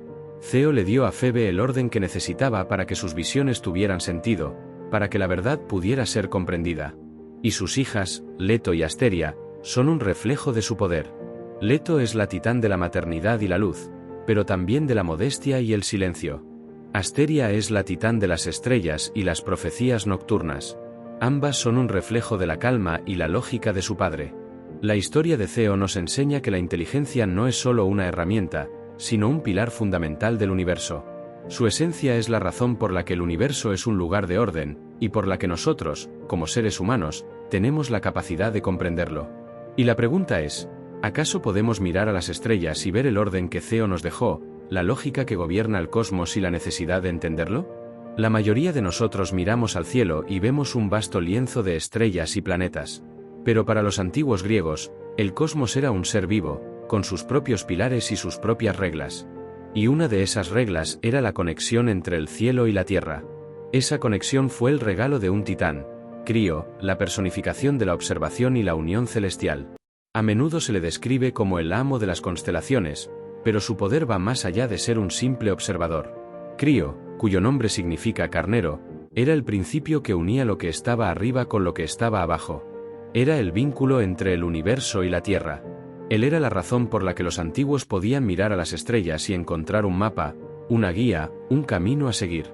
Theo le dio a Febe el orden que necesitaba para que sus visiones tuvieran sentido, para que la verdad pudiera ser comprendida. Y sus hijas, Leto y Asteria, son un reflejo de su poder. Leto es la titán de la maternidad y la luz, pero también de la modestia y el silencio. Asteria es la titán de las estrellas y las profecías nocturnas. Ambas son un reflejo de la calma y la lógica de su padre. La historia de Theo nos enseña que la inteligencia no es solo una herramienta, sino un pilar fundamental del universo. Su esencia es la razón por la que el universo es un lugar de orden, y por la que nosotros, como seres humanos, tenemos la capacidad de comprenderlo. Y la pregunta es, ¿acaso podemos mirar a las estrellas y ver el orden que Theo nos dejó, la lógica que gobierna el cosmos y la necesidad de entenderlo? La mayoría de nosotros miramos al cielo y vemos un vasto lienzo de estrellas y planetas. Pero para los antiguos griegos, el cosmos era un ser vivo, con sus propios pilares y sus propias reglas. Y una de esas reglas era la conexión entre el cielo y la tierra. Esa conexión fue el regalo de un titán, Crío, la personificación de la observación y la unión celestial. A menudo se le describe como el amo de las constelaciones, pero su poder va más allá de ser un simple observador. Crío, cuyo nombre significa carnero, era el principio que unía lo que estaba arriba con lo que estaba abajo. Era el vínculo entre el universo y la tierra. Él era la razón por la que los antiguos podían mirar a las estrellas y encontrar un mapa, una guía, un camino a seguir.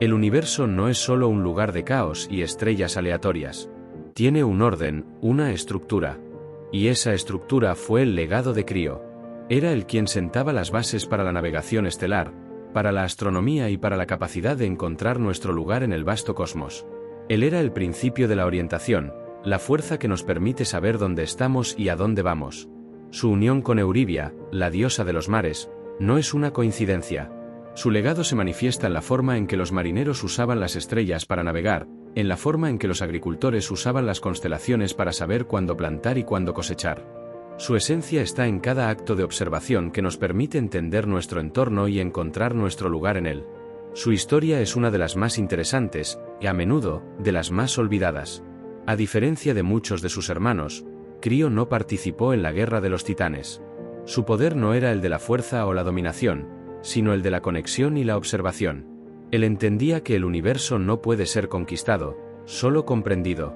El universo no es solo un lugar de caos y estrellas aleatorias. Tiene un orden, una estructura. Y esa estructura fue el legado de Crío. Era él quien sentaba las bases para la navegación estelar, para la astronomía y para la capacidad de encontrar nuestro lugar en el vasto cosmos. Él era el principio de la orientación, la fuerza que nos permite saber dónde estamos y a dónde vamos. Su unión con Euribia, la diosa de los mares, no es una coincidencia. Su legado se manifiesta en la forma en que los marineros usaban las estrellas para navegar, en la forma en que los agricultores usaban las constelaciones para saber cuándo plantar y cuándo cosechar. Su esencia está en cada acto de observación que nos permite entender nuestro entorno y encontrar nuestro lugar en él. Su historia es una de las más interesantes, y a menudo, de las más olvidadas. A diferencia de muchos de sus hermanos, Crío no participó en la guerra de los titanes. Su poder no era el de la fuerza o la dominación, sino el de la conexión y la observación. Él entendía que el universo no puede ser conquistado, solo comprendido.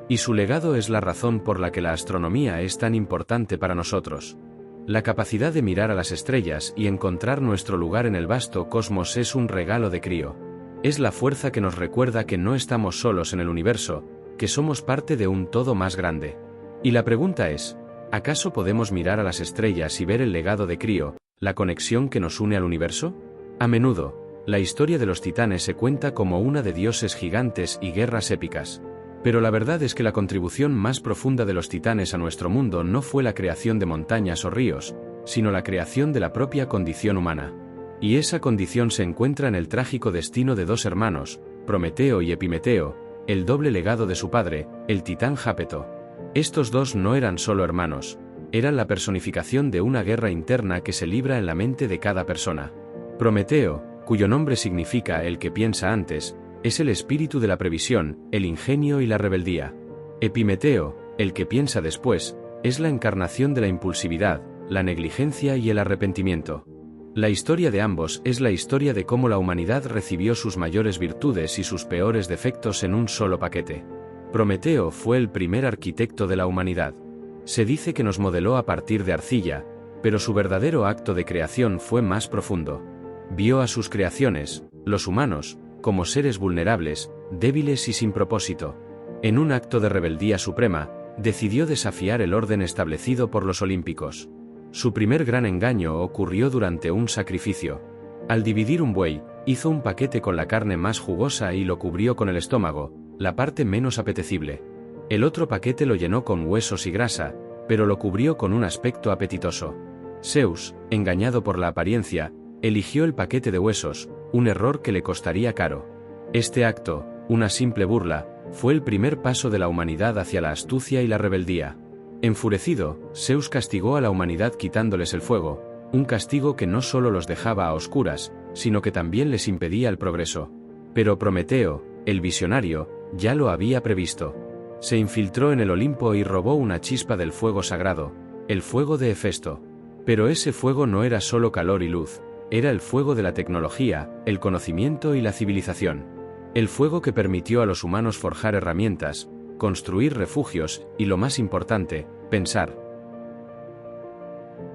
Y su legado es la razón por la que la astronomía es tan importante para nosotros. La capacidad de mirar a las estrellas y encontrar nuestro lugar en el vasto cosmos es un regalo de Crío. Es la fuerza que nos recuerda que no estamos solos en el universo, que somos parte de un todo más grande. Y la pregunta es, ¿acaso podemos mirar a las estrellas y ver el legado de Crío, la conexión que nos une al universo? A menudo, la historia de los titanes se cuenta como una de dioses gigantes y guerras épicas. Pero la verdad es que la contribución más profunda de los titanes a nuestro mundo no fue la creación de montañas o ríos, sino la creación de la propia condición humana. Y esa condición se encuentra en el trágico destino de dos hermanos, Prometeo y Epimeteo, el doble legado de su padre, el titán Jápeto. Estos dos no eran solo hermanos, eran la personificación de una guerra interna que se libra en la mente de cada persona. Prometeo, cuyo nombre significa el que piensa antes, es el espíritu de la previsión, el ingenio y la rebeldía. Epimeteo, el que piensa después, es la encarnación de la impulsividad, la negligencia y el arrepentimiento. La historia de ambos es la historia de cómo la humanidad recibió sus mayores virtudes y sus peores defectos en un solo paquete. Prometeo fue el primer arquitecto de la humanidad. Se dice que nos modeló a partir de arcilla, pero su verdadero acto de creación fue más profundo. Vio a sus creaciones, los humanos, como seres vulnerables, débiles y sin propósito. En un acto de rebeldía suprema, decidió desafiar el orden establecido por los olímpicos. Su primer gran engaño ocurrió durante un sacrificio. Al dividir un buey, hizo un paquete con la carne más jugosa y lo cubrió con el estómago, la parte menos apetecible. El otro paquete lo llenó con huesos y grasa, pero lo cubrió con un aspecto apetitoso. Zeus, engañado por la apariencia, eligió el paquete de huesos, un error que le costaría caro. Este acto, una simple burla, fue el primer paso de la humanidad hacia la astucia y la rebeldía. Enfurecido, Zeus castigó a la humanidad quitándoles el fuego, un castigo que no solo los dejaba a oscuras, sino que también les impedía el progreso. Pero Prometeo, el visionario, ya lo había previsto. Se infiltró en el Olimpo y robó una chispa del fuego sagrado, el fuego de Hefesto. Pero ese fuego no era solo calor y luz, era el fuego de la tecnología, el conocimiento y la civilización. El fuego que permitió a los humanos forjar herramientas, construir refugios y, lo más importante, pensar.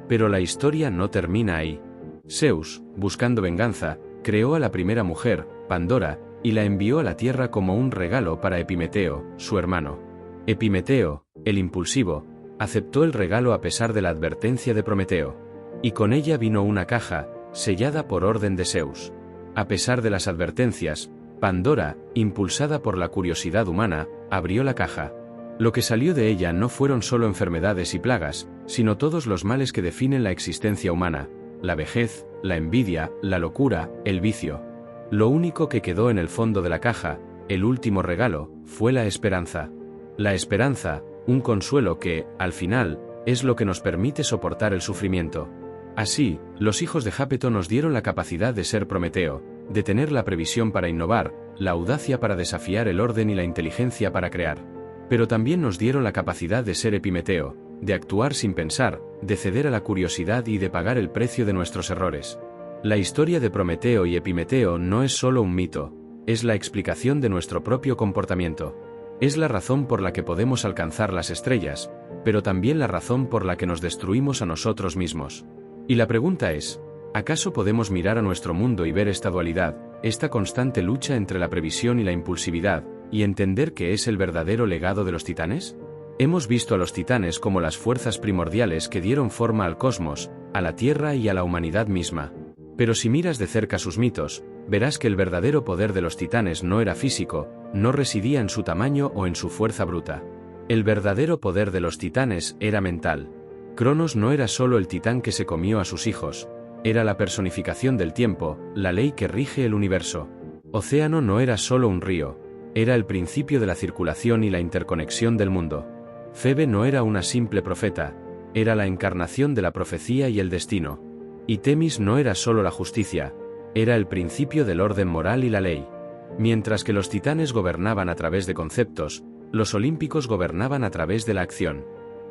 Pero la historia no termina ahí. Zeus, buscando venganza, creó a la primera mujer, Pandora, y la envió a la tierra como un regalo para Epimeteo, su hermano. Epimeteo, el impulsivo, aceptó el regalo a pesar de la advertencia de Prometeo. Y con ella vino una caja, sellada por orden de Zeus. A pesar de las advertencias, Pandora, impulsada por la curiosidad humana, abrió la caja. Lo que salió de ella no fueron solo enfermedades y plagas, sino todos los males que definen la existencia humana: la vejez, la envidia, la locura, el vicio. Lo único que quedó en el fondo de la caja, el último regalo, fue la esperanza. La esperanza, un consuelo que, al final, es lo que nos permite soportar el sufrimiento. Así, los hijos de Jápeto nos dieron la capacidad de ser Prometeo, de tener la previsión para innovar, la audacia para desafiar el orden y la inteligencia para crear. Pero también nos dieron la capacidad de ser Epimeteo, de actuar sin pensar, de ceder a la curiosidad y de pagar el precio de nuestros errores. La historia de Prometeo y Epimeteo no es solo un mito, es la explicación de nuestro propio comportamiento. Es la razón por la que podemos alcanzar las estrellas, pero también la razón por la que nos destruimos a nosotros mismos. Y la pregunta es, ¿acaso podemos mirar a nuestro mundo y ver esta dualidad, esta constante lucha entre la previsión y la impulsividad, y entender que es el verdadero legado de los titanes? Hemos visto a los titanes como las fuerzas primordiales que dieron forma al cosmos, a la Tierra y a la humanidad misma. Pero si miras de cerca sus mitos, verás que el verdadero poder de los titanes no era físico, no residía en su tamaño o en su fuerza bruta. El verdadero poder de los titanes era mental. Cronos no era solo el titán que se comió a sus hijos, era la personificación del tiempo, la ley que rige el universo. Océano no era solo un río, era el principio de la circulación y la interconexión del mundo. Febe no era una simple profeta, era la encarnación de la profecía y el destino. Y Temis no era solo la justicia, era el principio del orden moral y la ley. Mientras que los titanes gobernaban a través de conceptos, los olímpicos gobernaban a través de la acción.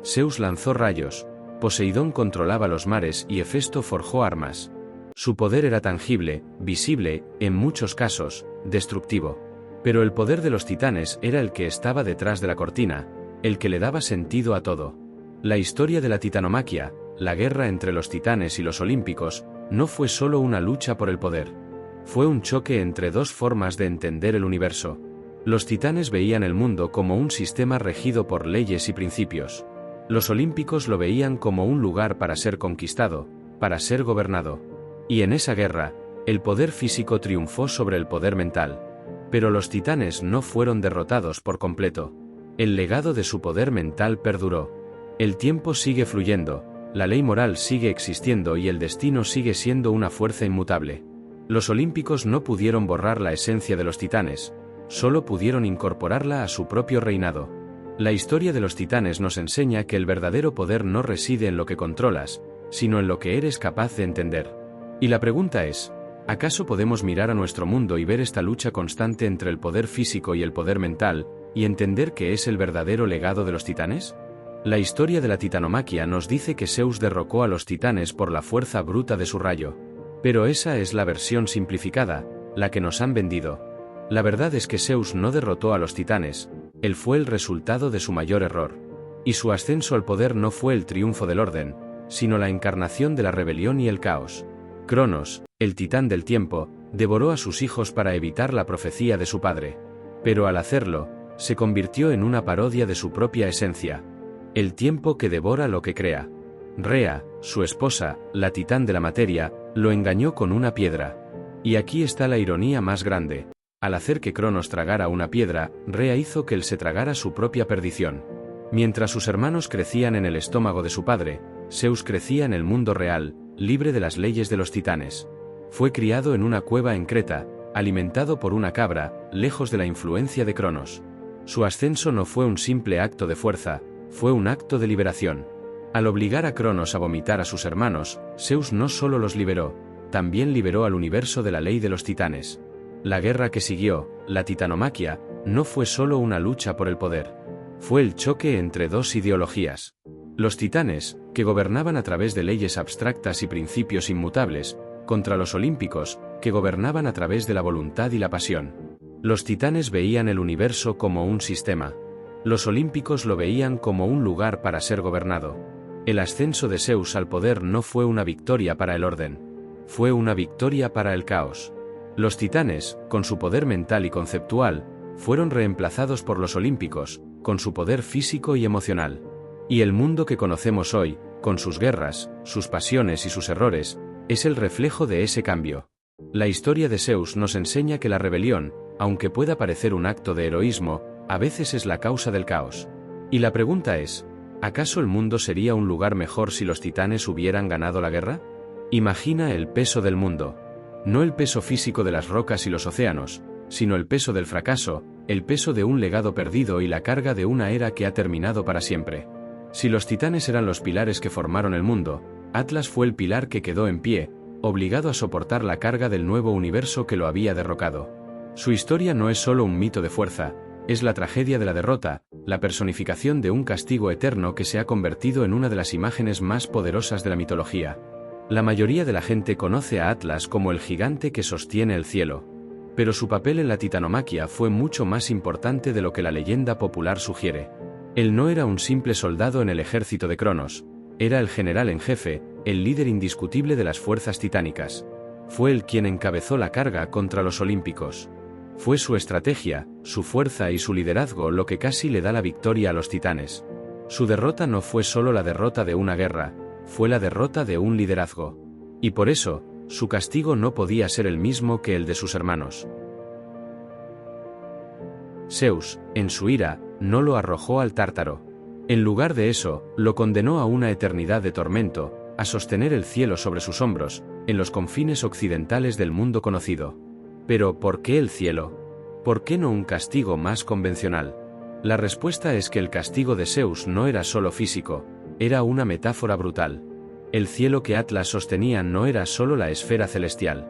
Zeus lanzó rayos, Poseidón controlaba los mares y Hefesto forjó armas. Su poder era tangible, visible, en muchos casos, destructivo. Pero el poder de los titanes era el que estaba detrás de la cortina, el que le daba sentido a todo. La historia de la titanomaquia, la guerra entre los titanes y los olímpicos, no fue solo una lucha por el poder. Fue un choque entre dos formas de entender el universo. Los titanes veían el mundo como un sistema regido por leyes y principios. Los olímpicos lo veían como un lugar para ser conquistado, para ser gobernado. Y en esa guerra, el poder físico triunfó sobre el poder mental. Pero los titanes no fueron derrotados por completo. El legado de su poder mental perduró. El tiempo sigue fluyendo, la ley moral sigue existiendo y el destino sigue siendo una fuerza inmutable. Los olímpicos no pudieron borrar la esencia de los titanes, solo pudieron incorporarla a su propio reinado. La historia de los titanes nos enseña que el verdadero poder no reside en lo que controlas, sino en lo que eres capaz de entender. Y la pregunta es, ¿acaso podemos mirar a nuestro mundo y ver esta lucha constante entre el poder físico y el poder mental, y entender que es el verdadero legado de los titanes? La historia de la titanomaquia nos dice que Zeus derrocó a los titanes por la fuerza bruta de su rayo. Pero esa es la versión simplificada, la que nos han vendido. La verdad es que Zeus no derrotó a los titanes, él fue el resultado de su mayor error. Y su ascenso al poder no fue el triunfo del orden, sino la encarnación de la rebelión y el caos. Cronos, el titán del tiempo, devoró a sus hijos para evitar la profecía de su padre. Pero al hacerlo, se convirtió en una parodia de su propia esencia. El tiempo que devora lo que crea. Rea, su esposa, la titán de la materia, lo engañó con una piedra. Y aquí está la ironía más grande. Al hacer que Cronos tragara una piedra, Rea hizo que él se tragara su propia perdición. Mientras sus hermanos crecían en el estómago de su padre, Zeus crecía en el mundo real, libre de las leyes de los titanes. Fue criado en una cueva en Creta, alimentado por una cabra, lejos de la influencia de Cronos. Su ascenso no fue un simple acto de fuerza, fue un acto de liberación. Al obligar a Cronos a vomitar a sus hermanos, Zeus no solo los liberó, también liberó al universo de la ley de los titanes. La guerra que siguió, la titanomaquia, no fue solo una lucha por el poder. Fue el choque entre dos ideologías. Los titanes, que gobernaban a través de leyes abstractas y principios inmutables, contra los olímpicos, que gobernaban a través de la voluntad y la pasión. Los titanes veían el universo como un sistema. Los olímpicos lo veían como un lugar para ser gobernado. El ascenso de Zeus al poder no fue una victoria para el orden. Fue una victoria para el caos. Los titanes, con su poder mental y conceptual, fueron reemplazados por los olímpicos, con su poder físico y emocional. Y el mundo que conocemos hoy, con sus guerras, sus pasiones y sus errores, es el reflejo de ese cambio. La historia de Zeus nos enseña que la rebelión, aunque pueda parecer un acto de heroísmo, a veces es la causa del caos. Y la pregunta es, ¿acaso el mundo sería un lugar mejor si los titanes hubieran ganado la guerra? Imagina el peso del mundo. No el peso físico de las rocas y los océanos, sino el peso del fracaso, el peso de un legado perdido y la carga de una era que ha terminado para siempre. Si los titanes eran los pilares que formaron el mundo, Atlas fue el pilar que quedó en pie, obligado a soportar la carga del nuevo universo que lo había derrocado. Su historia no es solo un mito de fuerza, es la tragedia de la derrota, la personificación de un castigo eterno que se ha convertido en una de las imágenes más poderosas de la mitología. La mayoría de la gente conoce a Atlas como el gigante que sostiene el cielo. Pero su papel en la titanomaquia fue mucho más importante de lo que la leyenda popular sugiere. Él no era un simple soldado en el ejército de Cronos, era el general en jefe, el líder indiscutible de las fuerzas titánicas. Fue él quien encabezó la carga contra los olímpicos. Fue su estrategia, su fuerza y su liderazgo lo que casi le da la victoria a los titanes. Su derrota no fue solo la derrota de una guerra, fue la derrota de un liderazgo. Y por eso, su castigo no podía ser el mismo que el de sus hermanos. Zeus, en su ira, no lo arrojó al Tártaro. En lugar de eso, lo condenó a una eternidad de tormento, a sostener el cielo sobre sus hombros, en los confines occidentales del mundo conocido. Pero, ¿por qué el cielo? ¿Por qué no un castigo más convencional? La respuesta es que el castigo de Zeus no era solo físico, era una metáfora brutal. El cielo que Atlas sostenía no era solo la esfera celestial,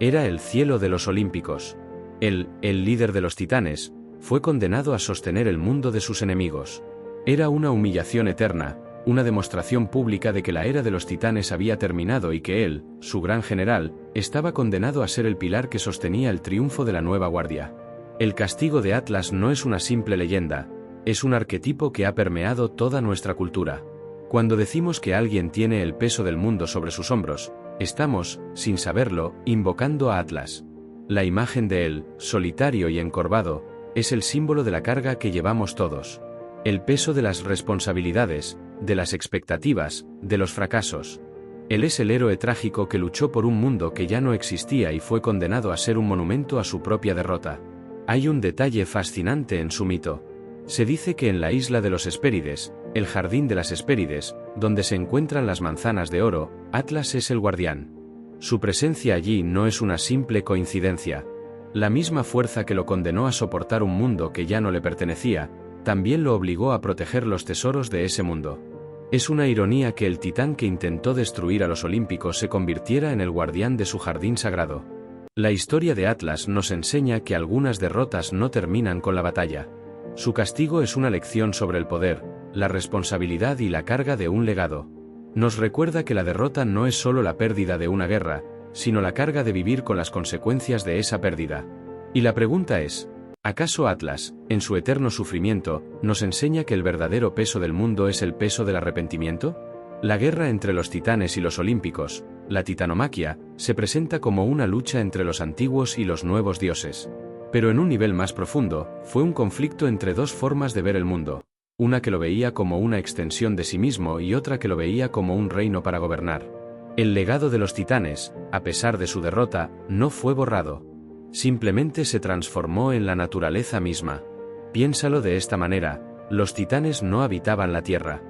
era el cielo de los olímpicos. Él, el líder de los titanes, fue condenado a sostener el mundo de sus enemigos. Era una humillación eterna, una demostración pública de que la era de los titanes había terminado y que él, su gran general, estaba condenado a ser el pilar que sostenía el triunfo de la nueva guardia. El castigo de Atlas no es una simple leyenda, es un arquetipo que ha permeado toda nuestra cultura. Cuando decimos que alguien tiene el peso del mundo sobre sus hombros, estamos, sin saberlo, invocando a Atlas. La imagen de él, solitario y encorvado, es el símbolo de la carga que llevamos todos. El peso de las responsabilidades, de las expectativas, de los fracasos. Él es el héroe trágico que luchó por un mundo que ya no existía y fue condenado a ser un monumento a su propia derrota. Hay un detalle fascinante en su mito. Se dice que en la isla de los Hespérides, el jardín de las Hespérides, donde se encuentran las manzanas de oro, Atlas es el guardián. Su presencia allí no es una simple coincidencia. La misma fuerza que lo condenó a soportar un mundo que ya no le pertenecía, también lo obligó a proteger los tesoros de ese mundo. Es una ironía que el titán que intentó destruir a los olímpicos se convirtiera en el guardián de su jardín sagrado. La historia de Atlas nos enseña que algunas derrotas no terminan con la batalla. Su castigo es una lección sobre el poder, la responsabilidad y la carga de un legado. Nos recuerda que la derrota no es solo la pérdida de una guerra, sino la carga de vivir con las consecuencias de esa pérdida. Y la pregunta es, ¿acaso Atlas, en su eterno sufrimiento, nos enseña que el verdadero peso del mundo es el peso del arrepentimiento? La guerra entre los titanes y los olímpicos, la titanomaquia, se presenta como una lucha entre los antiguos y los nuevos dioses. Pero en un nivel más profundo, fue un conflicto entre dos formas de ver el mundo. una que lo veía como una extensión de sí mismo y otra que lo veía como un reino para gobernar. El legado de los titanes, a pesar de su derrota, no fue borrado. Simplemente se transformó en la naturaleza misma. Piénsalo de esta manera, los titanes no habitaban la Tierra.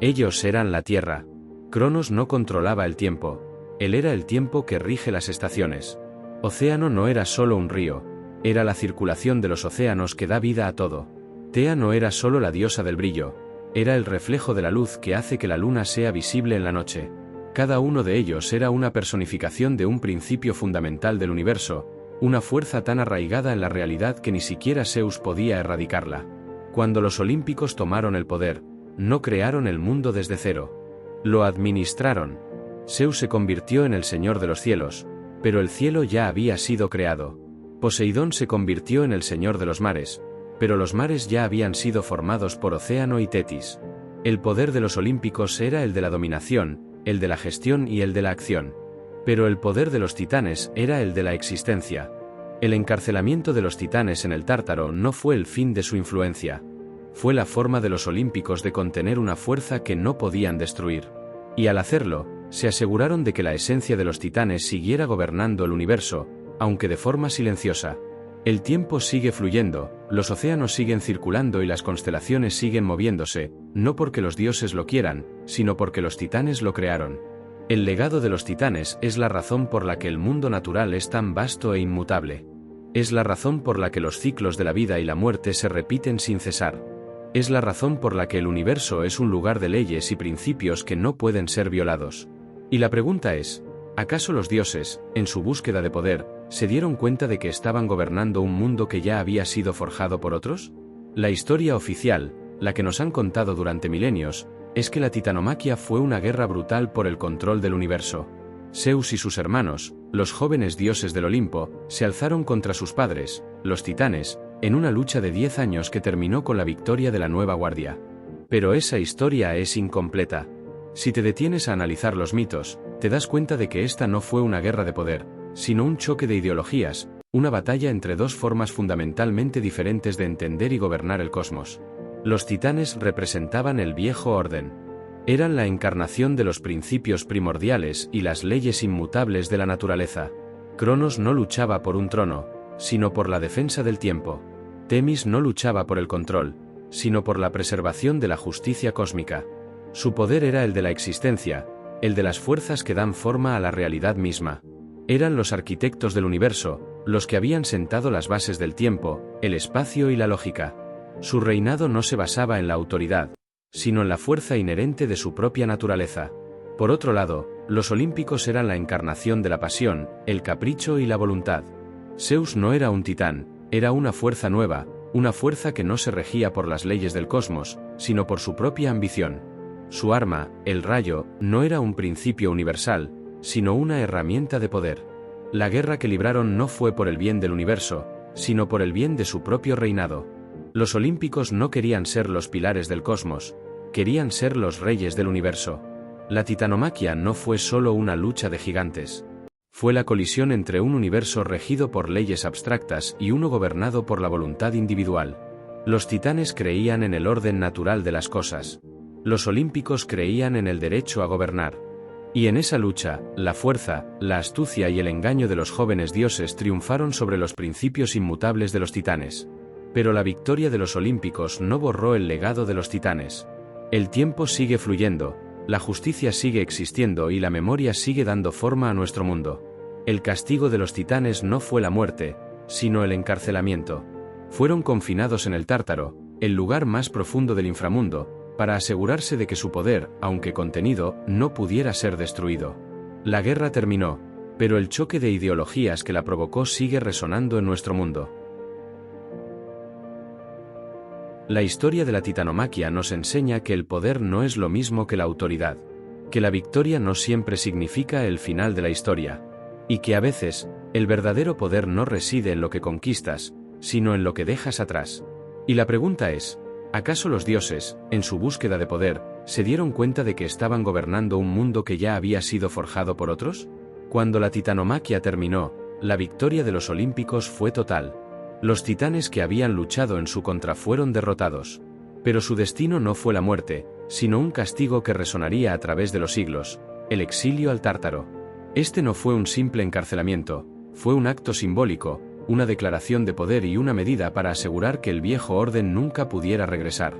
Ellos eran la Tierra. Cronos no controlaba el tiempo. Él era el tiempo que rige las estaciones. Océano no era solo un río, era la circulación de los océanos que da vida a todo. Tea no era solo la diosa del brillo, era el reflejo de la luz que hace que la luna sea visible en la noche. Cada uno de ellos era una personificación de un principio fundamental del universo, una fuerza tan arraigada en la realidad que ni siquiera Zeus podía erradicarla. Cuando los olímpicos tomaron el poder, no crearon el mundo desde cero. Lo administraron. Zeus se convirtió en el señor de los cielos, pero el cielo ya había sido creado. Poseidón se convirtió en el señor de los mares, pero los mares ya habían sido formados por Océano y Tetis. El poder de los olímpicos era el de la dominación, el de la gestión y el de la acción. Pero el poder de los titanes era el de la existencia. El encarcelamiento de los titanes en el Tártaro no fue el fin de su influencia. Fue la forma de los olímpicos de contener una fuerza que no podían destruir. Y al hacerlo, se aseguraron de que la esencia de los titanes siguiera gobernando el universo, aunque de forma silenciosa. El tiempo sigue fluyendo, los océanos siguen circulando y las constelaciones siguen moviéndose, no porque los dioses lo quieran, sino porque los titanes lo crearon. El legado de los titanes es la razón por la que el mundo natural es tan vasto e inmutable. Es la razón por la que los ciclos de la vida y la muerte se repiten sin cesar. Es la razón por la que el universo es un lugar de leyes y principios que no pueden ser violados. Y la pregunta es, ¿acaso los dioses, en su búsqueda de poder, se dieron cuenta de que estaban gobernando un mundo que ya había sido forjado por otros? La historia oficial, la que nos han contado durante milenios, es que la titanomaquia fue una guerra brutal por el control del universo. Zeus y sus hermanos, los jóvenes dioses del Olimpo, se alzaron contra sus padres, los titanes, en una lucha de 10 años que terminó con la victoria de la nueva guardia. Pero esa historia es incompleta. Si te detienes a analizar los mitos, te das cuenta de que esta no fue una guerra de poder, sino un choque de ideologías, una batalla entre dos formas fundamentalmente diferentes de entender y gobernar el cosmos. Los titanes representaban el viejo orden. Eran la encarnación de los principios primordiales y las leyes inmutables de la naturaleza. Cronos no luchaba por un trono, sino por la defensa del tiempo. Temis no luchaba por el control, sino por la preservación de la justicia cósmica. Su poder era el de la existencia, el de las fuerzas que dan forma a la realidad misma. Eran los arquitectos del universo, los que habían sentado las bases del tiempo, el espacio y la lógica. Su reinado no se basaba en la autoridad, sino en la fuerza inherente de su propia naturaleza. Por otro lado, los olímpicos eran la encarnación de la pasión, el capricho y la voluntad. Zeus no era un titán, era una fuerza nueva, una fuerza que no se regía por las leyes del cosmos, sino por su propia ambición. Su arma, el rayo, no era un principio universal, sino una herramienta de poder. La guerra que libraron no fue por el bien del universo, sino por el bien de su propio reinado. Los olímpicos no querían ser los pilares del cosmos, querían ser los reyes del universo. La titanomaquia no fue solo una lucha de gigantes. Fue la colisión entre un universo regido por leyes abstractas y uno gobernado por la voluntad individual. Los titanes creían en el orden natural de las cosas. Los olímpicos creían en el derecho a gobernar. Y en esa lucha, la fuerza, la astucia y el engaño de los jóvenes dioses triunfaron sobre los principios inmutables de los titanes. Pero la victoria de los olímpicos no borró el legado de los titanes. El tiempo sigue fluyendo, la justicia sigue existiendo y la memoria sigue dando forma a nuestro mundo. El castigo de los titanes no fue la muerte, sino el encarcelamiento. Fueron confinados en el Tártaro, el lugar más profundo del inframundo, para asegurarse de que su poder, aunque contenido, no pudiera ser destruido. La guerra terminó, pero el choque de ideologías que la provocó sigue resonando en nuestro mundo. La historia de la titanomaquia nos enseña que el poder no es lo mismo que la autoridad, que la victoria no siempre significa el final de la historia, y que a veces, el verdadero poder no reside en lo que conquistas, sino en lo que dejas atrás. Y la pregunta es, ¿acaso los dioses, en su búsqueda de poder, se dieron cuenta de que estaban gobernando un mundo que ya había sido forjado por otros? Cuando la titanomaquia terminó, la victoria de los olímpicos fue total. Los titanes que habían luchado en su contra fueron derrotados. Pero su destino no fue la muerte, sino un castigo que resonaría a través de los siglos, el exilio al Tártaro. Este no fue un simple encarcelamiento, fue un acto simbólico, una declaración de poder y una medida para asegurar que el viejo orden nunca pudiera regresar.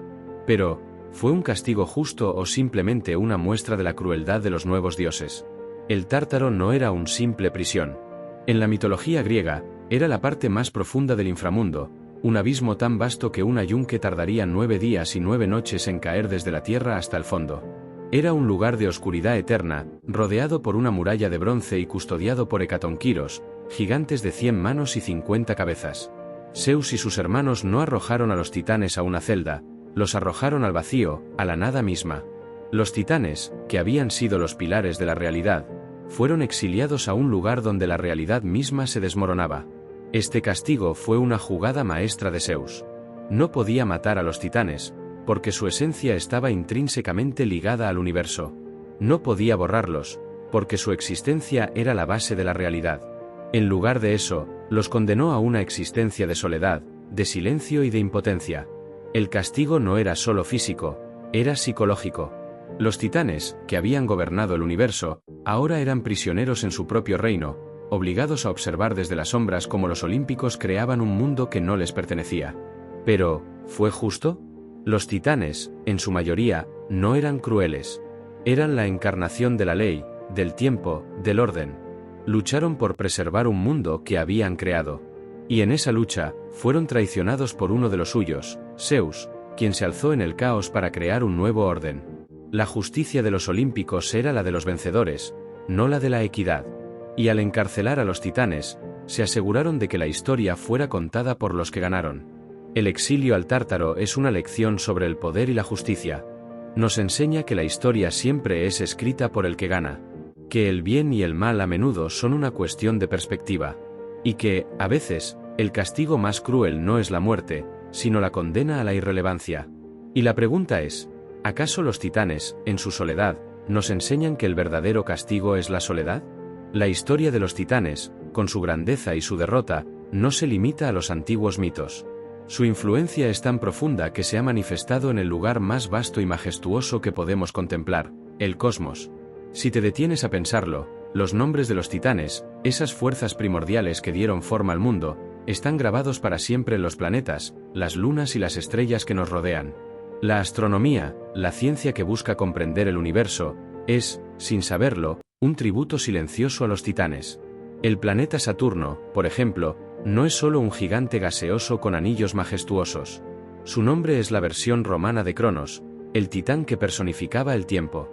Pero, ¿fue un castigo justo o simplemente una muestra de la crueldad de los nuevos dioses? El Tártaro no era un simple prisión. En la mitología griega, era la parte más profunda del inframundo, un abismo tan vasto que un ayunque tardaría 9 días y 9 noches en caer desde la tierra hasta el fondo. Era un lugar de oscuridad eterna, rodeado por una muralla de bronce y custodiado por hecatonquiros, gigantes de 100 manos y 50 cabezas. Zeus y sus hermanos no arrojaron a los titanes a una celda, los arrojaron al vacío, a la nada misma. Los titanes, que habían sido los pilares de la realidad, fueron exiliados a un lugar donde la realidad misma se desmoronaba. Este castigo fue una jugada maestra de Zeus. No podía matar a los titanes, porque su esencia estaba intrínsecamente ligada al universo. No podía borrarlos, porque su existencia era la base de la realidad. En lugar de eso, los condenó a una existencia de soledad, de silencio y de impotencia. El castigo no era solo físico, era psicológico. Los titanes, que habían gobernado el universo, ahora eran prisioneros en su propio reino, obligados a observar desde las sombras cómo los olímpicos creaban un mundo que no les pertenecía. Pero, ¿fue justo? Los titanes, en su mayoría, no eran crueles. Eran la encarnación de la ley, del tiempo, del orden. Lucharon por preservar un mundo que habían creado. Y en esa lucha, fueron traicionados por uno de los suyos, Zeus, quien se alzó en el caos para crear un nuevo orden. La justicia de los olímpicos era la de los vencedores, no la de la equidad. Y al encarcelar a los titanes, se aseguraron de que la historia fuera contada por los que ganaron. El exilio al Tártaro es una lección sobre el poder y la justicia. Nos enseña que la historia siempre es escrita por el que gana, que el bien y el mal a menudo son una cuestión de perspectiva, y que, a veces, el castigo más cruel no es la muerte, sino la condena a la irrelevancia. Y la pregunta es, ¿acaso los titanes, en su soledad, nos enseñan que el verdadero castigo es la soledad? La historia de los titanes, con su grandeza y su derrota, no se limita a los antiguos mitos. Su influencia es tan profunda que se ha manifestado en el lugar más vasto y majestuoso que podemos contemplar, el cosmos. Si te detienes a pensarlo, los nombres de los titanes, esas fuerzas primordiales que dieron forma al mundo, están grabados para siempre en los planetas, las lunas y las estrellas que nos rodean. La astronomía, la ciencia que busca comprender el universo, es, sin saberlo, un tributo silencioso a los titanes. El planeta Saturno, por ejemplo, no es solo un gigante gaseoso con anillos majestuosos. Su nombre es la versión romana de Cronos, el titán que personificaba el tiempo.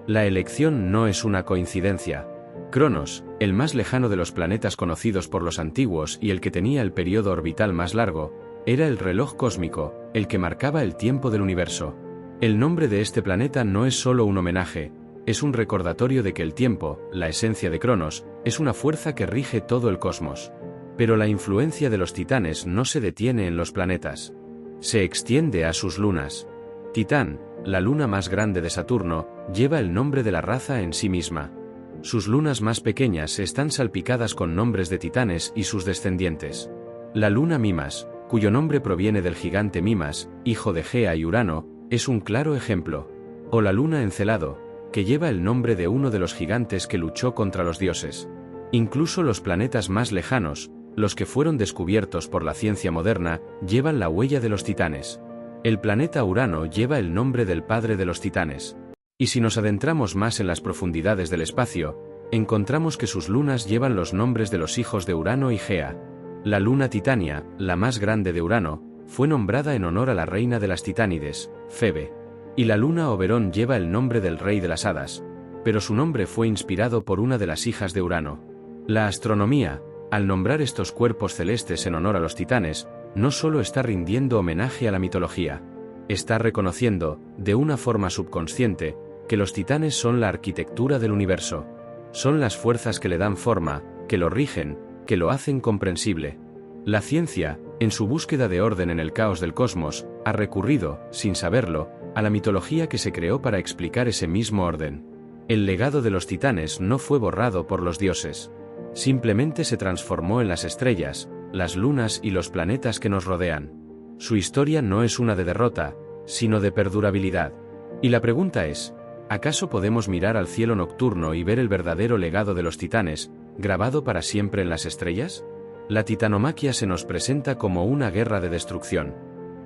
La elección no es una coincidencia. Cronos, el más lejano de los planetas conocidos por los antiguos y el que tenía el periodo orbital más largo, era el reloj cósmico, el que marcaba el tiempo del universo. El nombre de este planeta no es solo un homenaje, es un recordatorio de que el tiempo, la esencia de Cronos, es una fuerza que rige todo el cosmos. Pero la influencia de los titanes no se detiene en los planetas. Se extiende a sus lunas. Titán, la luna más grande de Saturno, lleva el nombre de la raza en sí misma. Sus lunas más pequeñas están salpicadas con nombres de titanes y sus descendientes. La luna Mimas, cuyo nombre proviene del gigante Mimas, hijo de Gea y Urano, es un claro ejemplo. O la luna Encelado, que lleva el nombre de uno de los gigantes que luchó contra los dioses. Incluso los planetas más lejanos, los que fueron descubiertos por la ciencia moderna, llevan la huella de los titanes. El planeta Urano lleva el nombre del padre de los titanes. Y si nos adentramos más en las profundidades del espacio, encontramos que sus lunas llevan los nombres de los hijos de Urano y Gea. La luna Titania, la más grande de Urano, fue nombrada en honor a la reina de las Titánides, Febe. Y la luna Oberón lleva el nombre del rey de las hadas, pero su nombre fue inspirado por una de las hijas de Urano. La astronomía, al nombrar estos cuerpos celestes en honor a los titanes, no solo está rindiendo homenaje a la mitología, está reconociendo, de una forma subconsciente, que los titanes son la arquitectura del universo. Son las fuerzas que le dan forma, que lo rigen, que lo hacen comprensible. La ciencia, en su búsqueda de orden en el caos del cosmos, ha recurrido, sin saberlo, a la mitología que se creó para explicar ese mismo orden. El legado de los titanes no fue borrado por los dioses. Simplemente se transformó en las estrellas, las lunas y los planetas que nos rodean. Su historia no es una de derrota, sino de perdurabilidad. Y la pregunta es, ¿acaso podemos mirar al cielo nocturno y ver el verdadero legado de los titanes, grabado para siempre en las estrellas? La titanomaquia se nos presenta como una guerra de destrucción.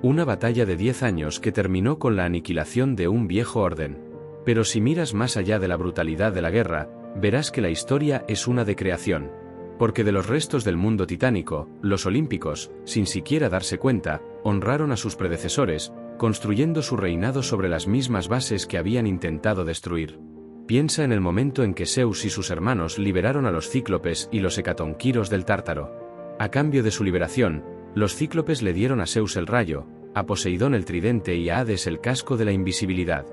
Una batalla de 10 años que terminó con la aniquilación de un viejo orden. Pero si miras más allá de la brutalidad de la guerra, verás que la historia es una de creación. Porque de los restos del mundo titánico, los olímpicos, sin siquiera darse cuenta, honraron a sus predecesores, construyendo su reinado sobre las mismas bases que habían intentado destruir. Piensa en el momento en que Zeus y sus hermanos liberaron a los cíclopes y los hecatonquiros del Tártaro. A cambio de su liberación, los cíclopes le dieron a Zeus el rayo, a Poseidón el tridente y a Hades el casco de la invisibilidad.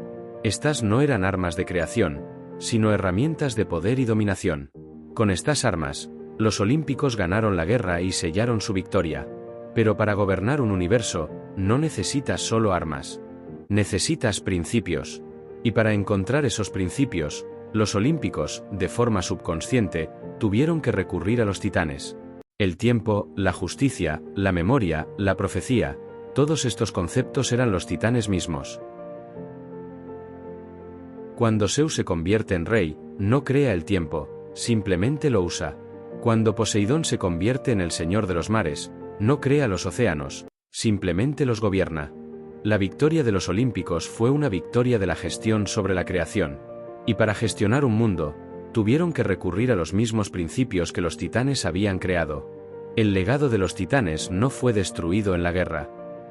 Estas no eran armas de creación, sino herramientas de poder y dominación. Con estas armas, los olímpicos ganaron la guerra y sellaron su victoria. Pero para gobernar un universo, no necesitas solo armas. Necesitas principios. Y para encontrar esos principios, los olímpicos, de forma subconsciente, tuvieron que recurrir a los titanes. El tiempo, la justicia, la memoria, la profecía, todos estos conceptos eran los titanes mismos. Cuando Zeus se convierte en rey, no crea el tiempo, simplemente lo usa. Cuando Poseidón se convierte en el señor de los mares, no crea los océanos, simplemente los gobierna. La victoria de los olímpicos fue una victoria de la gestión sobre la creación. Y para gestionar un mundo, tuvieron que recurrir a los mismos principios que los titanes habían creado. El legado de los titanes no fue destruido en la guerra.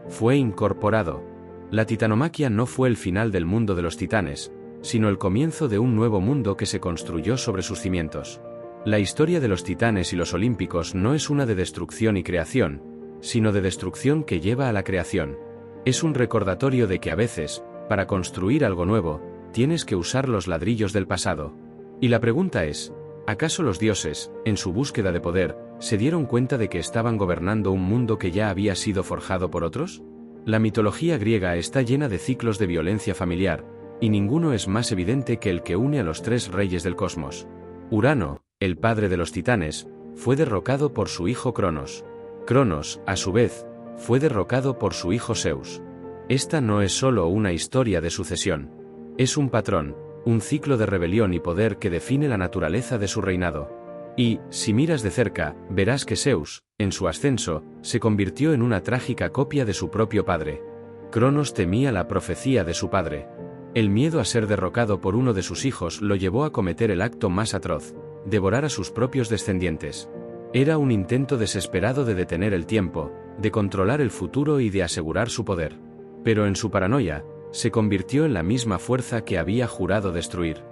Fue incorporado. La titanomaquia no fue el final del mundo de los titanes, sino el comienzo de un nuevo mundo que se construyó sobre sus cimientos. La historia de los titanes y los olímpicos no es una de destrucción y creación, sino de destrucción que lleva a la creación. Es un recordatorio de que a veces, para construir algo nuevo, tienes que usar los ladrillos del pasado. Y la pregunta es, ¿acaso los dioses, en su búsqueda de poder, se dieron cuenta de que estaban gobernando un mundo que ya había sido forjado por otros? La mitología griega está llena de ciclos de violencia familiar, y ninguno es más evidente que el que une a los tres reyes del cosmos. Urano, el padre de los titanes, fue derrocado por su hijo Cronos. Cronos, a su vez, fue derrocado por su hijo Zeus. Esta no es solo una historia de sucesión. Es un patrón, un ciclo de rebelión y poder que define la naturaleza de su reinado. Y, si miras de cerca, verás que Zeus, en su ascenso, se convirtió en una trágica copia de su propio padre. Cronos temía la profecía de su padre. El miedo a ser derrocado por uno de sus hijos lo llevó a cometer el acto más atroz, devorar a sus propios descendientes. Era un intento desesperado de detener el tiempo, de controlar el futuro y de asegurar su poder. Pero en su paranoia, se convirtió en la misma fuerza que había jurado destruir.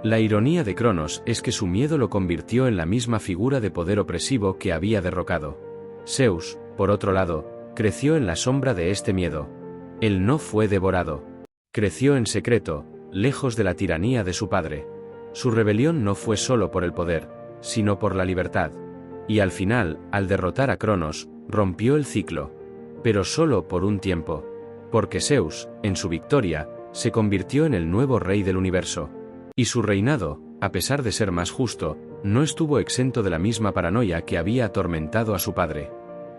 La ironía de Cronos es que su miedo lo convirtió en la misma figura de poder opresivo que había derrocado. Zeus, por otro lado, creció en la sombra de este miedo. Él no fue devorado. Creció en secreto, lejos de la tiranía de su padre. Su rebelión no fue solo por el poder, sino por la libertad. Y al final, al derrotar a Cronos, rompió el ciclo. Pero solo por un tiempo. Porque Zeus, en su victoria, se convirtió en el nuevo rey del universo. Y su reinado, a pesar de ser más justo, no estuvo exento de la misma paranoia que había atormentado a su padre.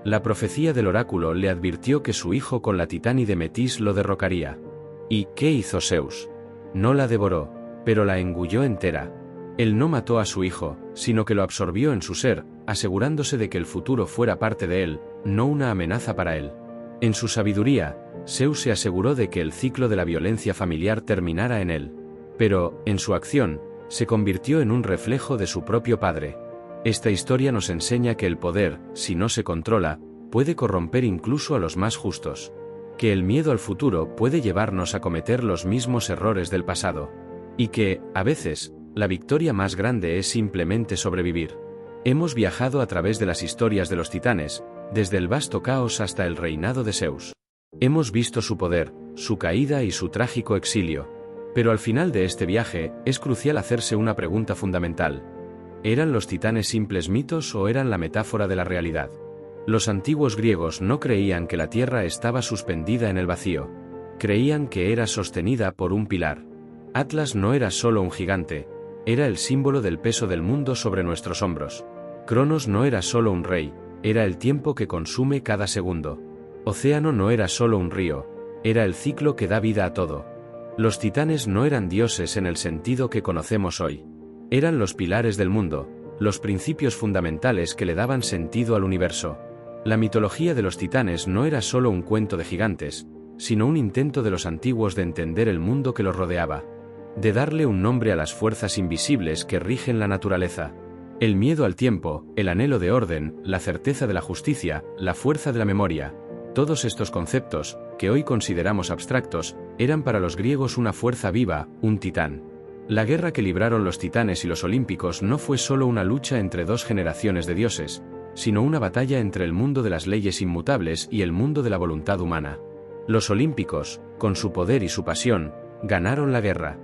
La profecía del oráculo le advirtió que su hijo con la titánide Metis lo derrocaría. ¿Y qué hizo Zeus? No la devoró, pero la engulló entera. Él no mató a su hijo, sino que lo absorbió en su ser, asegurándose de que el futuro fuera parte de él, no una amenaza para él. En su sabiduría, Zeus se aseguró de que el ciclo de la violencia familiar terminara en él. Pero, en su acción, se convirtió en un reflejo de su propio padre. Esta historia nos enseña que el poder, si no se controla, puede corromper incluso a los más justos. Que el miedo al futuro puede llevarnos a cometer los mismos errores del pasado. Y que, a veces, la victoria más grande es simplemente sobrevivir. Hemos viajado a través de las historias de los titanes, desde el vasto caos hasta el reinado de Zeus. Hemos visto su poder, su caída y su trágico exilio. Pero al final de este viaje, es crucial hacerse una pregunta fundamental. ¿Eran los titanes simples mitos o eran la metáfora de la realidad? Los antiguos griegos no creían que la tierra estaba suspendida en el vacío. Creían que era sostenida por un pilar. Atlas no era solo un gigante, era el símbolo del peso del mundo sobre nuestros hombros. Cronos no era solo un rey, era el tiempo que consume cada segundo. Océano no era solo un río, Era el ciclo que da vida a todo. Los titanes no eran dioses en el sentido que conocemos hoy. Eran los pilares del mundo, los principios fundamentales que le daban sentido al universo. La mitología de los titanes no era solo un cuento de gigantes, sino un intento de los antiguos de entender el mundo que los rodeaba, de darle un nombre a las fuerzas invisibles que rigen la naturaleza. El miedo al tiempo, el anhelo de orden, la certeza de la justicia, la fuerza de la memoria. Todos estos conceptos, que hoy consideramos abstractos, eran para los griegos una fuerza viva, un titán. La guerra que libraron los titanes y los olímpicos no fue solo una lucha entre dos generaciones de dioses, sino una batalla entre el mundo de las leyes inmutables y el mundo de la voluntad humana. Los olímpicos, con su poder y su pasión, ganaron la guerra.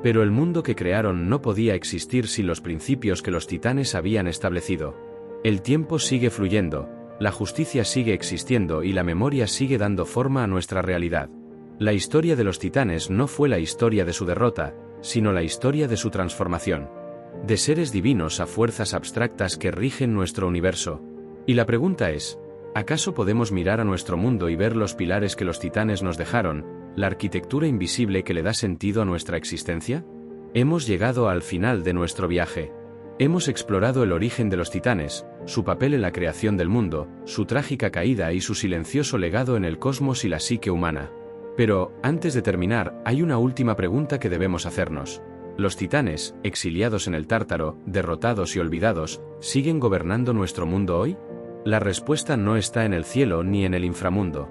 Pero el mundo que crearon no podía existir sin los principios que los titanes habían establecido. El tiempo sigue fluyendo, la justicia sigue existiendo y la memoria sigue dando forma a nuestra realidad. La historia de los titanes no fue la historia de su derrota, sino la historia de su transformación. De seres divinos a fuerzas abstractas que rigen nuestro universo. Y la pregunta es, ¿acaso podemos mirar a nuestro mundo y ver los pilares que los titanes nos dejaron, la arquitectura invisible que le da sentido a nuestra existencia? Hemos llegado al final de nuestro viaje. Hemos explorado el origen de los titanes, su papel en la creación del mundo, su trágica caída y su silencioso legado en el cosmos y la psique humana. Pero, antes de terminar, hay una última pregunta que debemos hacernos. ¿Los titanes, exiliados en el Tártaro, derrotados y olvidados, siguen gobernando nuestro mundo hoy? La respuesta no está en el cielo ni en el inframundo.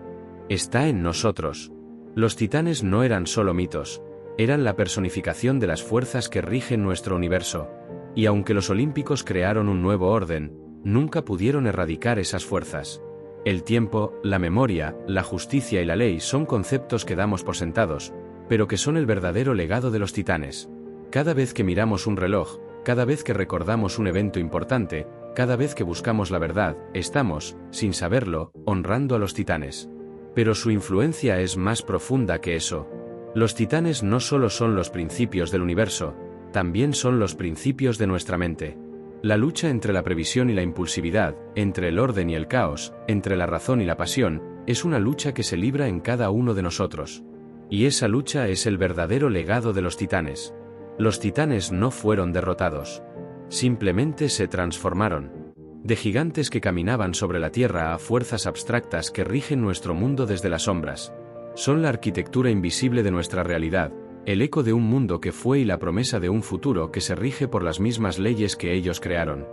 Está en nosotros. Los titanes no eran solo mitos, eran la personificación de las fuerzas que rigen nuestro universo. Y aunque los olímpicos crearon un nuevo orden, nunca pudieron erradicar esas fuerzas. El tiempo, la memoria, la justicia y la ley son conceptos que damos por sentados, pero que son el verdadero legado de los titanes. Cada vez que miramos un reloj, cada vez que recordamos un evento importante, cada vez que buscamos la verdad, estamos, sin saberlo, honrando a los titanes. Pero su influencia es más profunda que eso. Los titanes no solo son los principios del universo, también son los principios de nuestra mente. La lucha entre la previsión y la impulsividad, entre el orden y el caos, entre la razón y la pasión, es una lucha que se libra en cada uno de nosotros. Y esa lucha es el verdadero legado de los titanes. Los titanes no fueron derrotados. Simplemente se transformaron. De gigantes que caminaban sobre la tierra a fuerzas abstractas que rigen nuestro mundo desde las sombras. Son la arquitectura invisible de nuestra realidad, el eco de un mundo que fue y la promesa de un futuro que se rige por las mismas leyes que ellos crearon.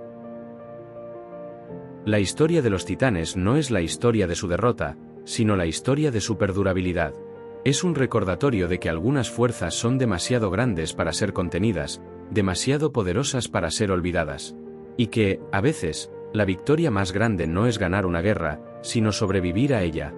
La historia de los titanes no es la historia de su derrota, sino la historia de su perdurabilidad. Es un recordatorio de que algunas fuerzas son demasiado grandes para ser contenidas, demasiado poderosas para ser olvidadas. Y que, a veces, la victoria más grande no es ganar una guerra, sino sobrevivir a ella.